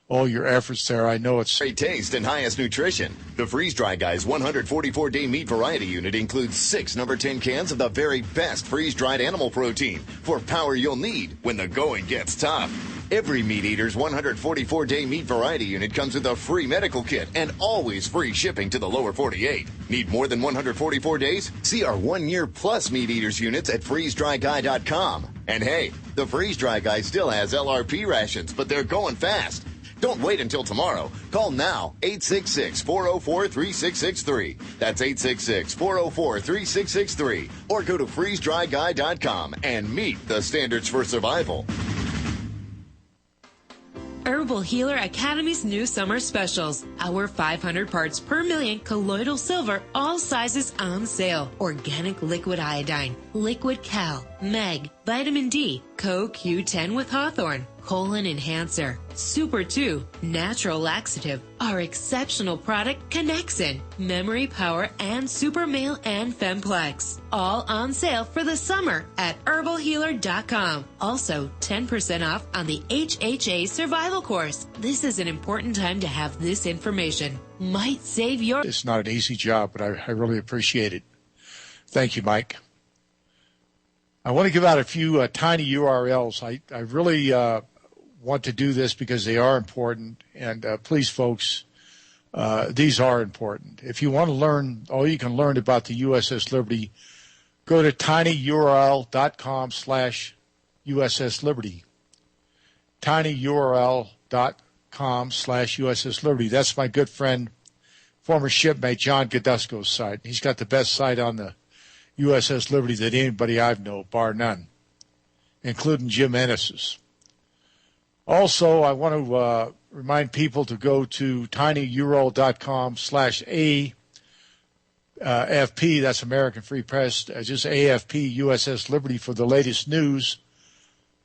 all your efforts there. I know it's Great taste and highest nutrition. The Freeze-Dry Guy's 144-day meat variety unit includes 6 number 10 cans of the very best freeze-dried animal protein for power you'll need when the going gets tough. Every Meat Eater's 144-day meat variety unit comes with a free medical kit and always free shipping to the lower 48. Need more than 144 days? See our 1-year plus Meat Eaters units at freezedryguy.com. And hey, the Freeze-Dry Guy still has LRP rations, but they're going fast. Don't wait until tomorrow. Call now, 866-404-3663. That's 866-404-3663. Or go to freezedryguy.com and meet the standards for survival. Herbal Healer Academy's new summer specials. Our 500 parts per million colloidal silver, all sizes on sale. Organic liquid iodine, liquid cal, meg, vitamin D, CoQ10 with hawthorn, colon enhancer, Super 2, natural laxative, our exceptional product Connexin, memory power, and super male and femplex. All on sale for the summer at herbalhealer.com. Also 10% off on the HHA survival course. This is an important time to have this information. Might save your... It's not an easy job, but I really appreciate it. Thank you, Mike. I want to give out a few tiny URLs. I really want to do this because they are important. And please, folks, these are important. If you want to learn all you can learn about the USS Liberty, go to tinyurl.com/USS Liberty. tinyurl.com/USS Liberty. That's my good friend, former shipmate John Godusco's site. He's got the best site on the USS Liberty that anybody I've known, bar none, including Jim Ennis's. Also, I want to remind people to go to tinyurl.com/A AFP, that's American Free Press, just AFP, USS Liberty for the latest news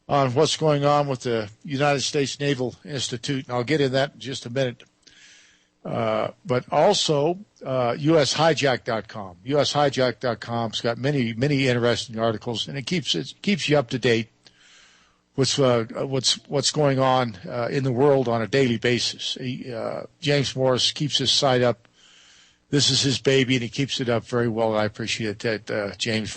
on what's going on with the United States Naval Institute. And I'll get into that in just a minute. But also USHijack.com. USHijack.com's got many, many interesting articles, and it keeps you up to date with what's going on in the world on a daily basis. James Morris keeps his site up. This is his baby, and he keeps it up very well. I appreciate that, James.